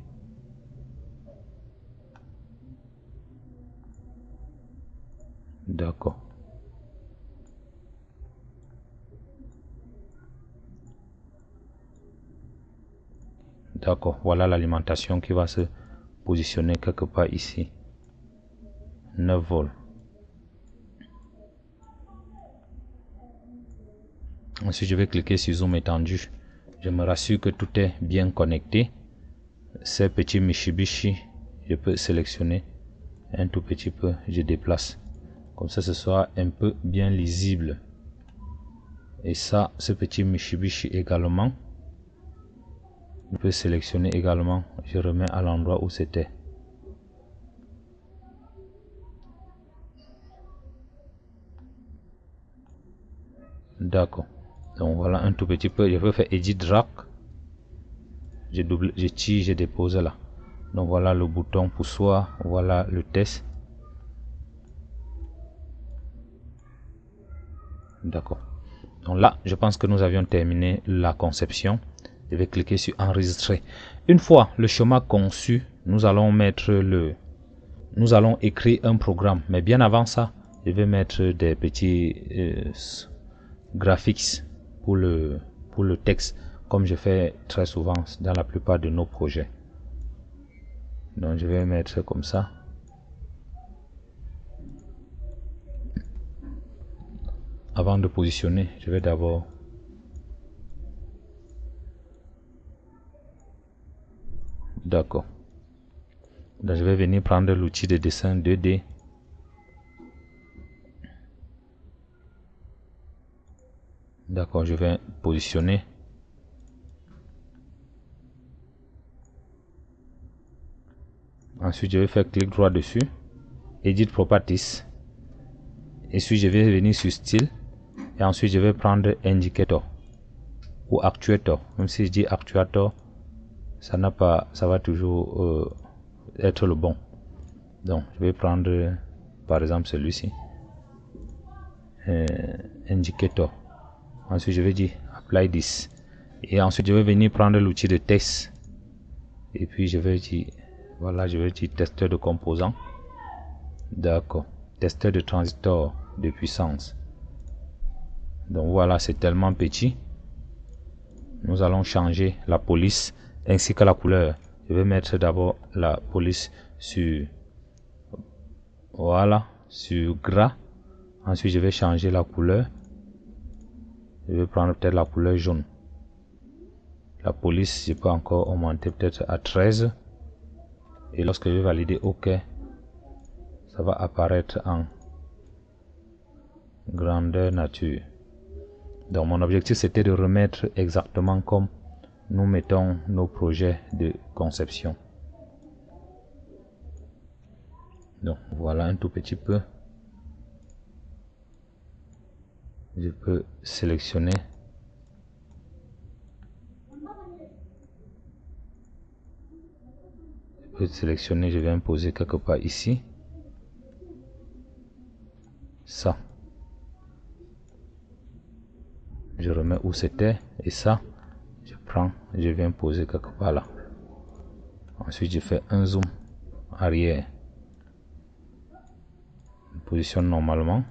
Speaker 1: D'accord. D'accord, voilà l'alimentation qui va se positionner quelque part ici. 9 volts. Ensuite, je vais cliquer sur zoom étendu. Je me rassure que tout est bien connecté. Ces petits Mitsubishi, je peux sélectionner un tout petit peu, je déplace. Comme ça, ce soit un peu bien lisible. Et ça, ce petit Mitsubishi également. Je peux sélectionner également, je remets à l'endroit où c'était. D'accord. Donc voilà un tout petit peu, je peux faire edit drag. Je tire, je dépose là. Donc voilà le bouton pour soi, voilà le test. D'accord. Donc là, je pense que nous avions terminé la conception. Je vais cliquer sur enregistrer. Une fois le schéma conçu, nous allons écrire un programme. Mais bien avant ça, je vais mettre des petits graphiques pour le texte, comme je fais très souvent dans la plupart de nos projets. Donc je vais mettre comme ça. Avant de positionner, je vais d'abord d'accord. Donc je vais venir prendre l'outil de dessin 2D. D'accord, je vais positionner. Ensuite, je vais faire clic droit dessus. Edit Properties. Et puis, je vais venir sur Style. Et ensuite, je vais prendre Indicator ou Actuator. Même si je dis Actuator, ça n'a pas, ça va toujours être le bon. Donc, je vais prendre par exemple celui-ci. Indicator. Ensuite, je vais dire Apply this. Et ensuite, je vais venir prendre l'outil de test. Et puis, je vais dire, voilà, je vais dire testeur de composants. D'accord. Testeur de transistor de puissance. Donc voilà, c'est tellement petit. Nous allons changer la police ainsi que la couleur. Je vais mettre d'abord la police sur, voilà, sur gras. Ensuite, je vais changer la couleur. Je vais prendre peut-être la couleur jaune. La police, je peux encore augmenter peut-être à 13. Et lorsque je vais valider OK, ça va apparaître en grandeur nature. Donc mon objectif c'était de remettre exactement comme nous mettons nos projets de conception. Donc voilà un tout petit peu. Je peux sélectionner. Je vais imposer quelque part ici. Ça. Je remets où c'était et ça, je prends, je viens poser quelque part là. Ensuite, je fais un zoom arrière. Je positionne normalement.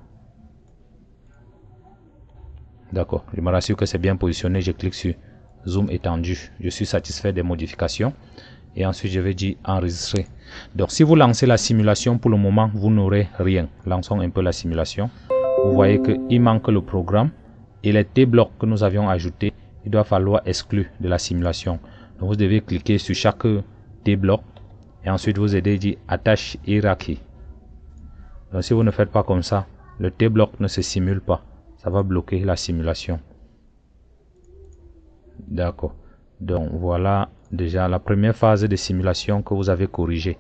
Speaker 1: D'accord, je me rassure que c'est bien positionné. Je clique sur zoom étendu. Je suis satisfait des modifications. Et ensuite, je vais dire enregistrer. Donc, si vous lancez la simulation, pour le moment, vous n'aurez rien. Lançons un peu la simulation. Vous voyez qu'il manque le programme. Et les T-blocs que nous avions ajoutés, il doit falloir exclure de la simulation. Donc, vous devez cliquer sur chaque T-bloc. Et ensuite, vous allez dire attache hiérarchie. Donc, si vous ne faites pas comme ça, le T-bloc ne se simule pas. Ça va bloquer la simulation. D'accord. Donc voilà déjà la première phase de simulation que vous avez corrigée.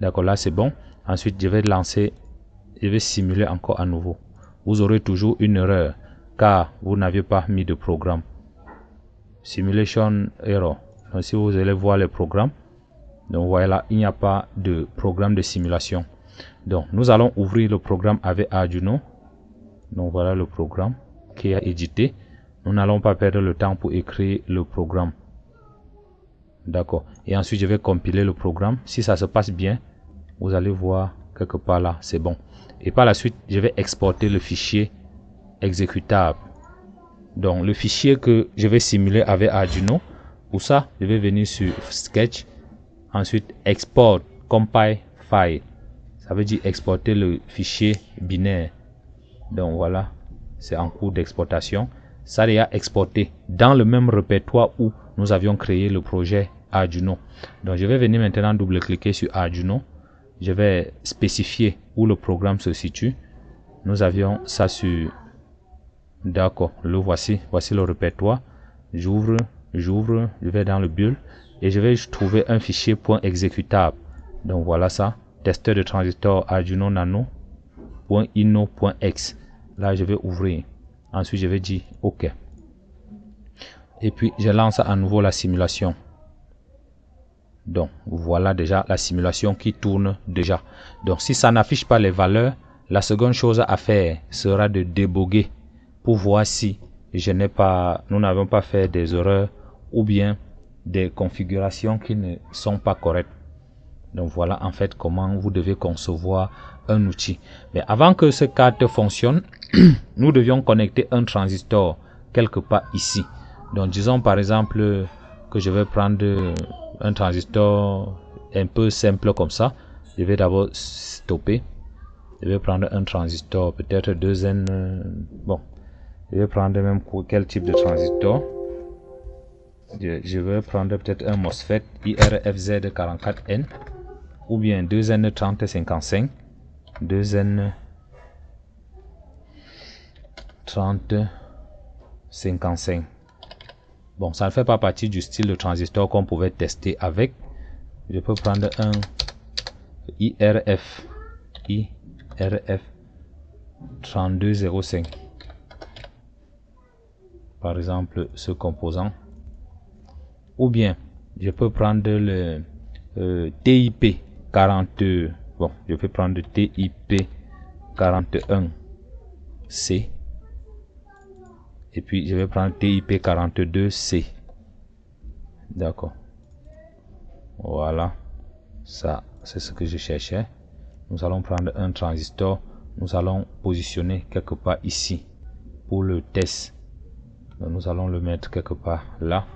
Speaker 1: D'accord, là c'est bon. Ensuite, je vais lancer, je vais simuler encore à nouveau. Vous aurez toujours une erreur car vous n'avez pas mis de programme. Simulation error. Donc, si vous allez voir les programmes, donc voilà, il n'y a pas de programme de simulation. Donc, nous allons ouvrir le programme avec Arduino. Donc, voilà le programme qui est édité. Nous n'allons pas perdre le temps pour écrire le programme. D'accord. Et ensuite, je vais compiler le programme. Si ça se passe bien, vous allez voir quelque part là, c'est bon. Et par la suite, je vais exporter le fichier exécutable. Donc, le fichier que je vais simuler avec Arduino. Pour ça, je vais venir sur Sketch. Ensuite, Export Compile File. Ça veut dire exporter le fichier binaire. Donc, voilà. C'est en cours d'exportation. Ça est exporté dans le même répertoire où nous avions créé le projet Arduino. Donc, je vais venir maintenant double-cliquer sur Arduino. Je vais spécifier où le programme se situe. Nous avions ça sur... D'accord, le voici. Voici le répertoire. J'ouvre, je vais dans le build et je vais trouver un fichier .exécutable. Donc, voilà ça. Testeur de transistor Arduino Nano .ino.x. Là, je vais ouvrir. Ensuite, je vais dire OK. Et puis, je lance à nouveau la simulation. Donc, voilà déjà la simulation qui tourne déjà. Donc, si ça n'affiche pas les valeurs, la seconde chose à faire sera de déboguer pour voir si nous n'avons pas fait des erreurs ou bien des configurations qui ne sont pas correctes. Donc, voilà en fait comment vous devez concevoir un outil. Mais avant que ce carte fonctionne, nous devions connecter un transistor quelque part ici. Donc, disons par exemple que je vais prendre un transistor un peu simple comme ça. Je vais d'abord stopper. Je vais prendre un transistor, peut-être 2N. Bon, je vais prendre même quel type de transistor. Je vais prendre peut-être un MOSFET IRFZ44N ou bien 2N3055. 2N3055. Bon, ça ne fait pas partie du style de transistor qu'on pouvait tester avec. Je peux prendre un IRF 3205. Par exemple, ce composant. Ou bien, je peux prendre le TIP 40. Bon, je vais prendre TIP 41C. Et puis, je vais prendre TIP 42C. D'accord. Voilà. Ça, c'est ce que je cherchais. Nous allons prendre un transistor. Nous allons positionner quelque part ici pour le test. Donc, nous allons le mettre quelque part là.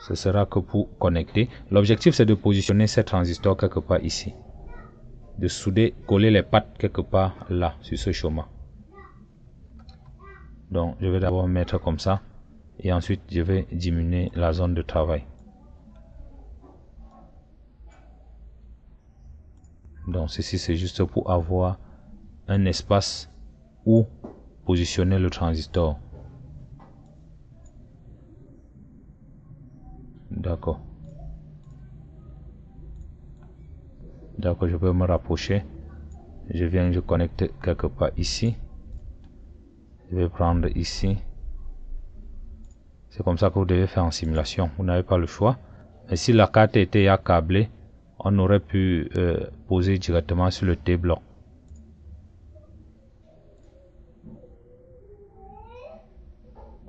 Speaker 1: Ce sera que pour connecter. L'objectif, c'est de positionner ces transistors quelque part ici. De souder, coller les pattes quelque part là, sur ce chemin. Donc, je vais d'abord mettre comme ça. Et ensuite, je vais diminuer la zone de travail. Donc, ceci, c'est juste pour avoir un espace où positionner le transistor. D'accord. D'accord, je peux me rapprocher. Je connecte quelque part ici. Je vais prendre ici. C'est comme ça que vous devez faire en simulation. Vous n'avez pas le choix. Mais si la carte était câblée, on aurait pu poser directement sur le T-bloc.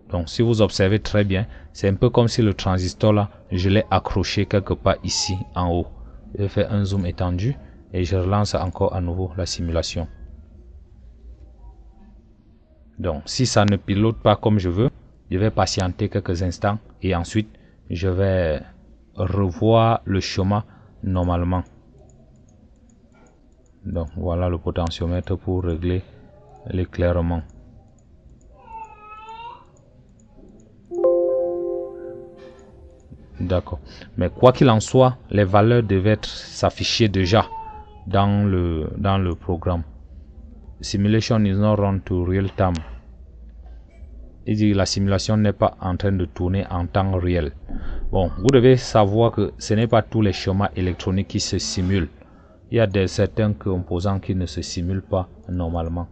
Speaker 1: Donc, si vous observez très bien, c'est un peu comme si le transistor là, je l'ai accroché quelque part ici en haut. Je vais faire un zoom étendu et je relance encore à nouveau la simulation. Donc, si ça ne pilote pas comme je veux, je vais patienter quelques instants et ensuite, je vais revoir le chemin normalement. Donc, voilà le potentiomètre pour régler l'éclairement. D'accord. Mais quoi qu'il en soit, les valeurs devaient s'afficher déjà dans le programme. Simulation is not run to real time. et dit la simulation n'est pas en train de tourner en temps réel. Bon, vous devez savoir que ce n'est pas tous les schémas électroniques qui se simulent. Il y a certains composants qui ne se simulent pas normalement.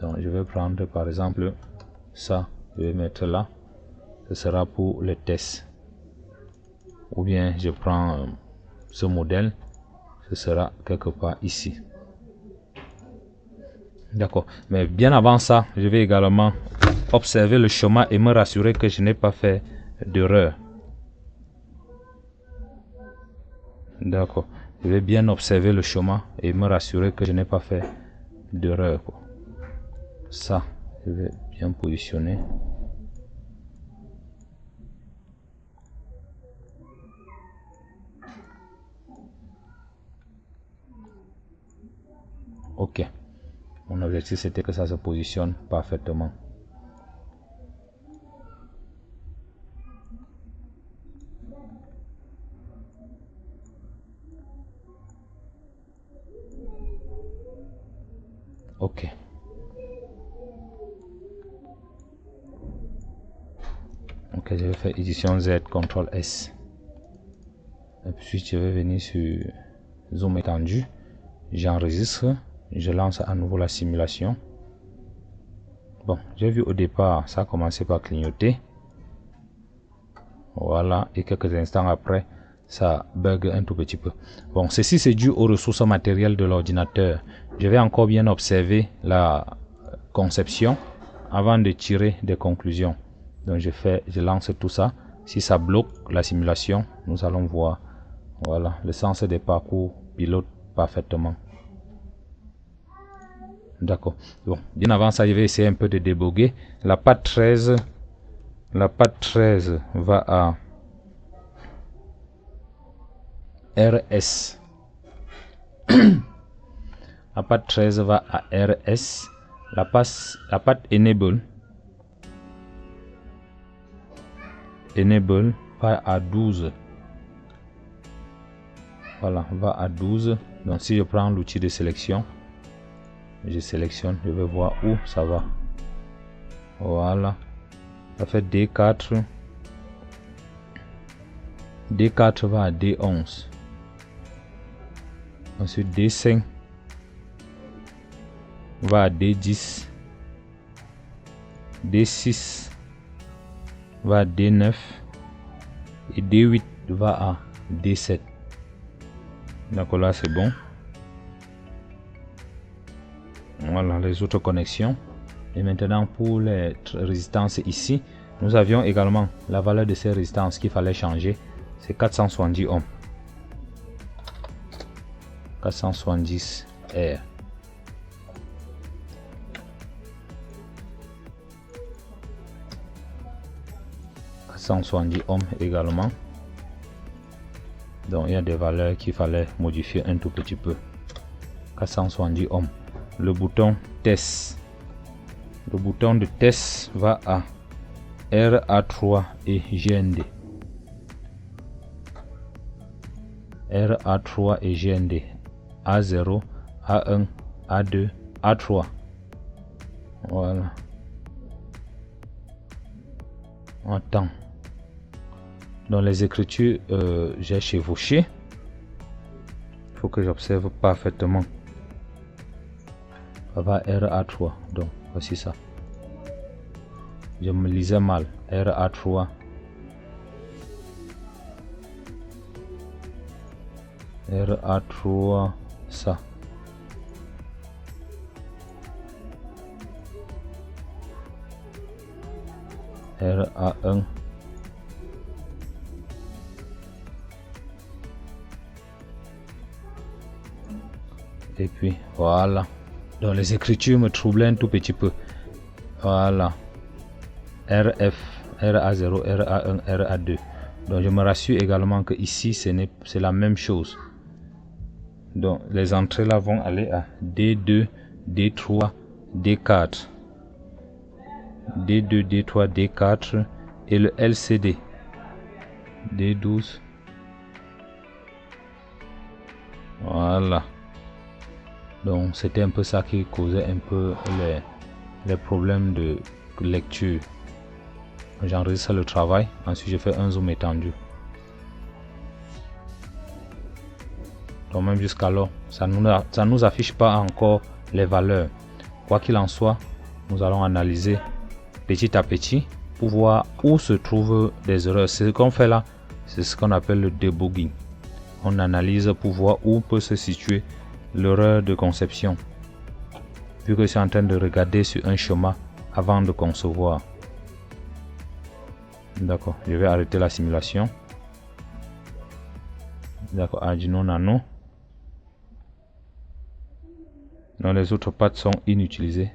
Speaker 1: Donc je vais prendre par exemple ça, je vais mettre là, ce sera pour le test. Ou bien je prends ce modèle, ce sera quelque part ici. D'accord, mais bien avant ça, je vais également observer le schéma et me rassurer que je n'ai pas fait d'erreur. D'accord, je vais bien observer le schéma et me rassurer que je n'ai pas fait d'erreur. Ça, je vais bien positionner. Ok, mon objectif c'était que ça se positionne parfaitement. Ok. Ok, je vais faire édition Z, CTRL S. Et puis je vais venir sur zoom étendu. J'enregistre. Je lance à nouveau la simulation. Bon, j'ai vu au départ, ça a commencé par clignoter. Voilà, et quelques instants après, ça bug un tout petit peu. Bon, ceci c'est dû aux ressources matérielles de l'ordinateur. Je vais encore bien observer la conception avant de tirer des conclusions. Donc je lance tout ça. Si ça bloque la simulation, nous allons voir. Voilà, le sens des parcours pilote parfaitement. D'accord. Bon, bien avant ça, je vais essayer un peu de déboguer. La patte 13 va à RS. La patte 13 va à RS. La patte enable va à 12. Voilà, va à 12. Donc si je prends l'outil de sélection, je sélectionne, je vais voir où ça va. Voilà, ça fait D4. D4 va à D11. Ensuite D5 va à D10. D6 va à D9 et D8 va à D7. D'accord, là c'est bon. Voilà les autres connexions. Et maintenant pour les résistances ici, nous avions également la valeur de ces résistances qu'il fallait changer. C'est 470 ohms. 470 R. ohms également. Donc il y a des valeurs qu'il fallait modifier un tout petit peu. 470 ohms. Le bouton test. Le bouton de test va à RA3 et GND. RA3 et GND. A0, A1, A2, A3. Voilà. Attends. Dans les écritures, j'ai chevauché. Il faut que j'observe parfaitement. Ça va RA3. Donc, voici ça. Je me lisais mal. RA3. RA3, ça. RA1. Et puis voilà. Donc les écritures me troublaient un tout petit peu. Voilà. RF, RA0, RA1, RA2. Donc je me rassure également que ici c'est la même chose. Donc les entrées là vont aller à D2, D3, D4. D2, D3, D4 et le LCD. D12. Voilà. Donc c'était un peu ça qui causait un peu les problèmes de lecture. J'enregistre le travail. Ensuite, je fais un zoom étendu. Donc même jusqu'alors, ça nous affiche pas encore les valeurs. Quoi qu'il en soit, nous allons analyser petit à petit pour voir où se trouvent des erreurs. Ce qu'on fait là, c'est ce qu'on appelle le debugging. On analyse pour voir où peut se situer l'erreur de conception. Vu que je suis en train de regarder sur un schéma avant de concevoir. D'accord, je vais arrêter la simulation. D'accord, Arduino Nano. Donc les autres pattes sont inutilisées.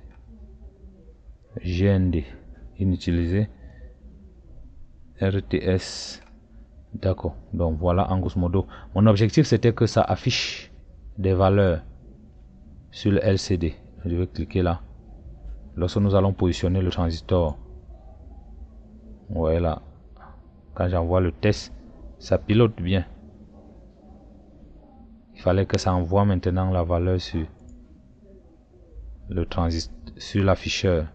Speaker 1: GND inutilisé. RTS. D'accord, donc voilà en grosso modo. Mon objectif c'était que ça affiche des valeurs sur le LCD. Je vais cliquer là. Lorsque nous allons positionner le transistor, voilà, quand j'envoie le test, ça pilote bien. Il fallait que ça envoie maintenant la valeur sur le transistor, sur l'afficheur.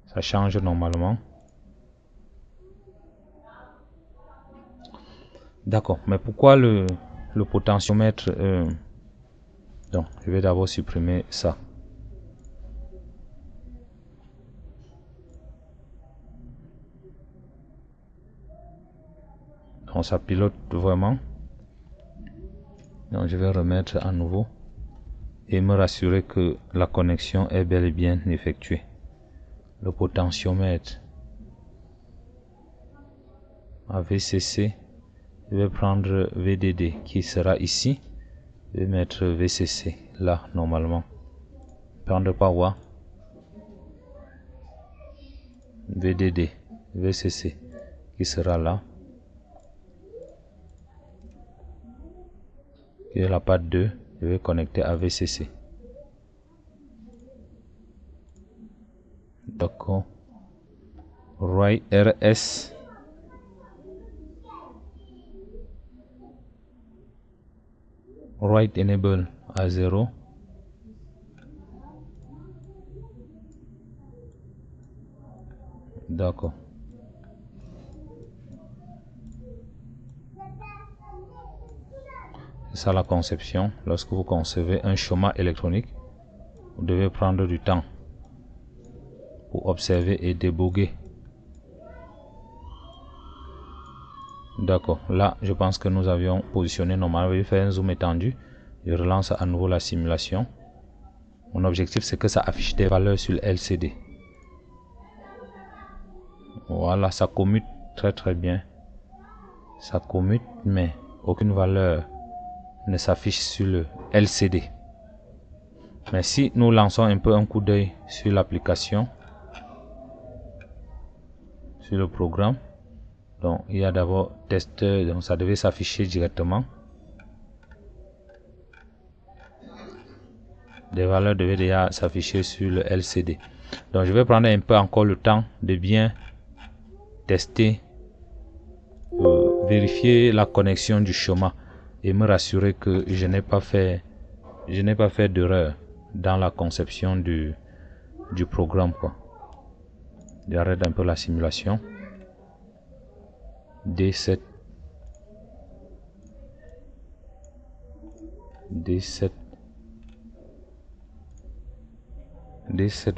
Speaker 1: Ça change normalement. D'accord, mais pourquoi le potentiomètre donc je vais d'abord supprimer ça. Donc ça pilote vraiment. Donc je vais remettre à nouveau et me rassurer que la connexion est bel et bien effectuée. Le potentiomètre à VCC, je vais prendre VDD qui sera ici. Je vais mettre VCC là normalement. Prendre power VDD VCC qui sera là. Et la patte 2, je vais connecter à VCC. D'accord. Write RS. Write enable à 0. D'accord. C'est ça la conception. Lorsque vous concevez un schéma électronique, vous devez prendre du temps pour observer et débugger. D'accord. Là, je pense que nous avions positionné normalement. Je vais faire un zoom étendu. Je relance à nouveau la simulation. Mon objectif, c'est que ça affiche des valeurs sur le LCD. Voilà, ça commute très bien. Ça commute, mais aucune valeur ne s'affiche sur le LCD. Mais si nous lançons un peu un coup d'œil sur l'application, sur le programme, donc il y a d'abord testeur, donc ça devait s'afficher directement. Des valeurs devaient déjà s'afficher sur le LCD. Donc je vais prendre un peu encore le temps de bien tester, vérifier la connexion du schéma et me rassurer que je n'ai pas fait d'erreur dans la conception du programme, quoi. J'arrête un peu la simulation. D7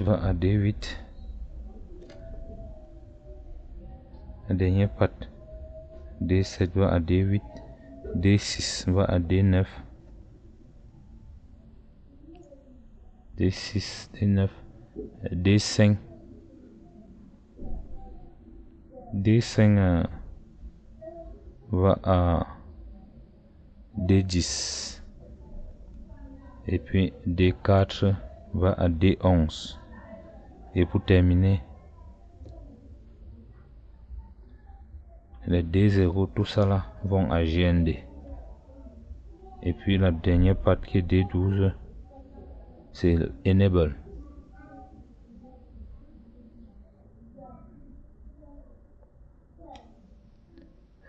Speaker 1: va à D8. La dernière patte. D7 va à D8. D6 va à D9. D6, D9, D5. D5 va à D10. Et puis D4 va à D11. Et pour terminer, les D0, tout ça là, vont à GND. Et puis la dernière patte qui est D12, c'est Enable.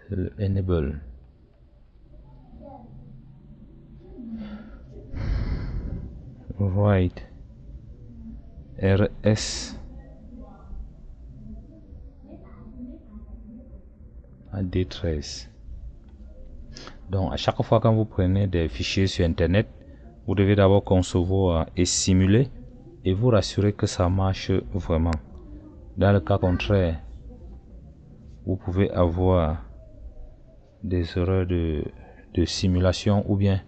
Speaker 1: Le Enable. Right. RS. à D13. Donc à chaque fois quand vous prenez des fichiers sur internet, vous devez d'abord concevoir et simuler et vous rassurer que ça marche vraiment. Dans le cas contraire, vous pouvez avoir des erreurs de simulation ou bien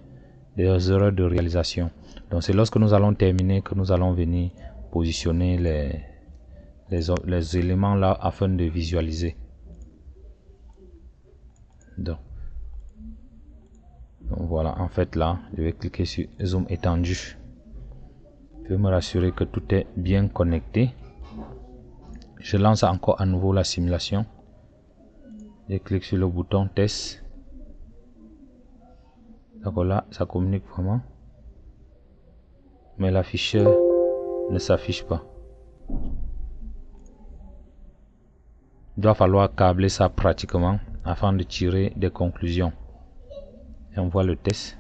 Speaker 1: des erreurs de réalisation. Donc c'est lorsque nous allons terminer que nous allons venir positionner les éléments là afin de visualiser. Donc voilà, en fait là, je vais cliquer sur zoom étendu. Je vais me rassurer que tout est bien connecté. Je lance encore à nouveau la simulation. Je clique sur le bouton test. D'accord, là, ça communique vraiment. Mais l'afficheur ne s'affiche pas. Il doit falloir câbler ça pratiquement afin de tirer des conclusions. Et on voit le test.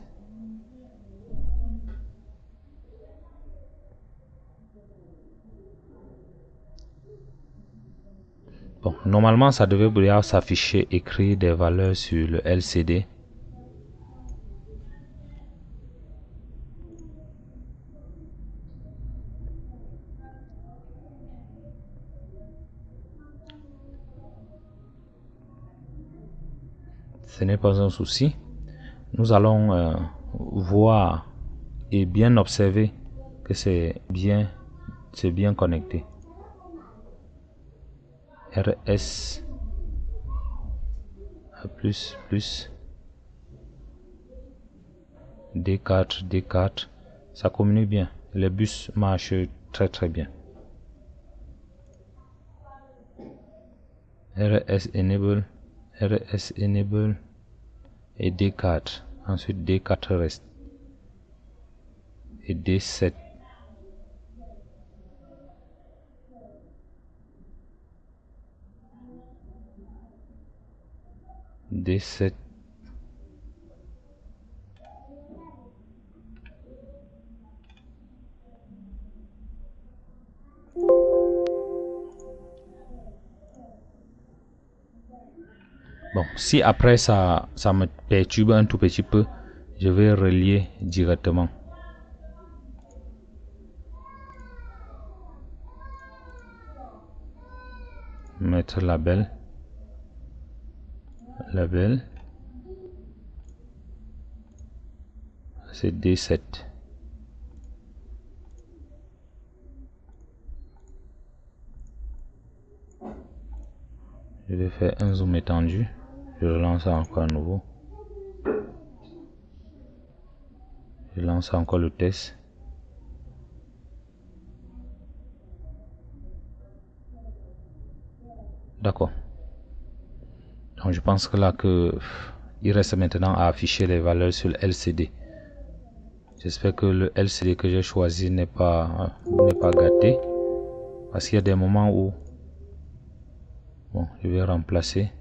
Speaker 1: Bon, normalement, ça devait bien s'afficher écrit des valeurs sur le LCD. Ce n'est pas un souci. Nous allons voir et bien observer que c'est bien connecté. RS plus D4, ça communique bien. Les bus marchent très bien. RS enable et D4. Ensuite D4 reste et D7. D7. Bon, si après ça me perturbe un tout petit peu, je vais relier directement. Mettre label. C'est D7. Je vais faire un zoom étendu. Je relance encore à nouveau. Je lance encore le test. D'accord. Donc je pense que là il reste maintenant à afficher les valeurs sur le LCD. J'espère que le LCD que j'ai choisi n'est pas gâté. Parce qu'il y a des moments où... Bon, je vais remplacer.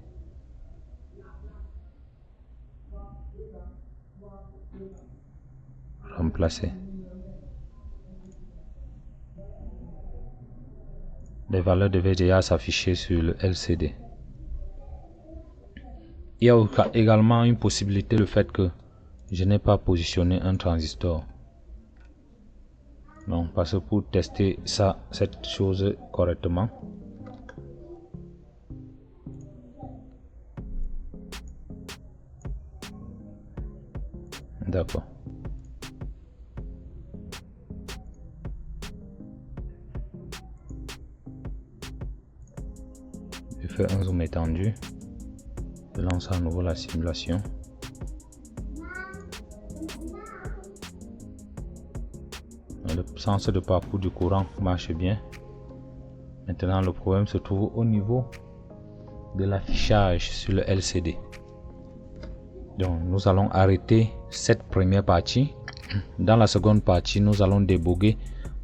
Speaker 1: Les valeurs devaient déjà s'afficher sur le LCD. Il y a également une possibilité, le fait que je n'ai pas positionné un transistor. Non, parce que pour tester cette chose correctement, d'accord. Je fais un zoom étendu. Je lance à nouveau la simulation. Le sens de parcours du courant marche bien. Maintenant, le problème se trouve au niveau de l'affichage sur le LCD. Donc, nous allons arrêter cette première partie. Dans la seconde partie, nous allons déboguer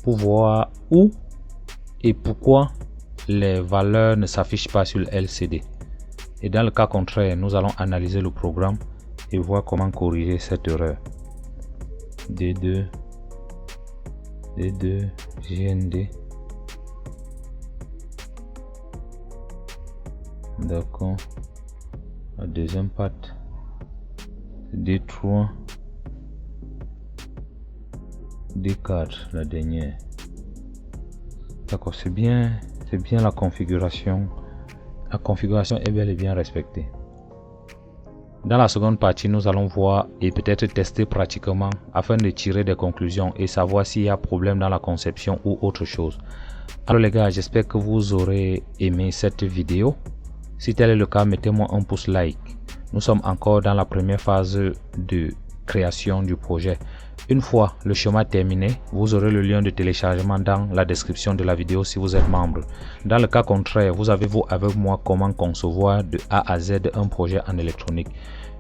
Speaker 1: pour voir où et pourquoi les valeurs ne s'affichent pas sur le LCD. Et dans le cas contraire, nous allons analyser le programme et voir comment corriger cette erreur. D2, GND. D'accord. La deuxième partie, D3, D4, la dernière. D'accord, c'est bien la configuration. La configuration est bel et bien respectée. Dans la seconde partie, nous allons voir et peut-être tester pratiquement afin de tirer des conclusions et savoir s'il y a problème dans la conception ou autre chose. Alors les gars, j'espère que vous aurez aimé cette vidéo. Si tel est le cas, mettez-moi un pouce like. Nous sommes encore dans la première phase de création du projet. Une fois le schéma terminé, vous aurez le lien de téléchargement dans la description de la vidéo si vous êtes membre. Dans le cas contraire, vous avez vu avec moi comment concevoir de A à Z un projet en électronique.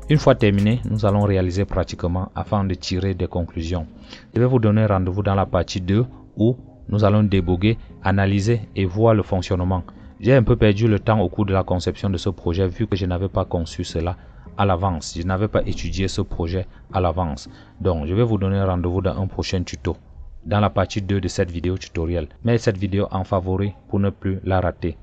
Speaker 1: Une fois terminé, nous allons réaliser pratiquement afin de tirer des conclusions. Je vais vous donner rendez-vous dans la partie 2 où nous allons déboguer, analyser et voir le fonctionnement. J'ai un peu perdu le temps au cours de la conception de ce projet vu que je n'avais pas conçu cela à l'avance. Je n'avais pas étudié ce projet à l'avance. Donc, je vais vous donner rendez-vous dans un prochain tuto, dans la partie 2 de cette vidéo tutoriel. Mets cette vidéo en favori pour ne plus la rater.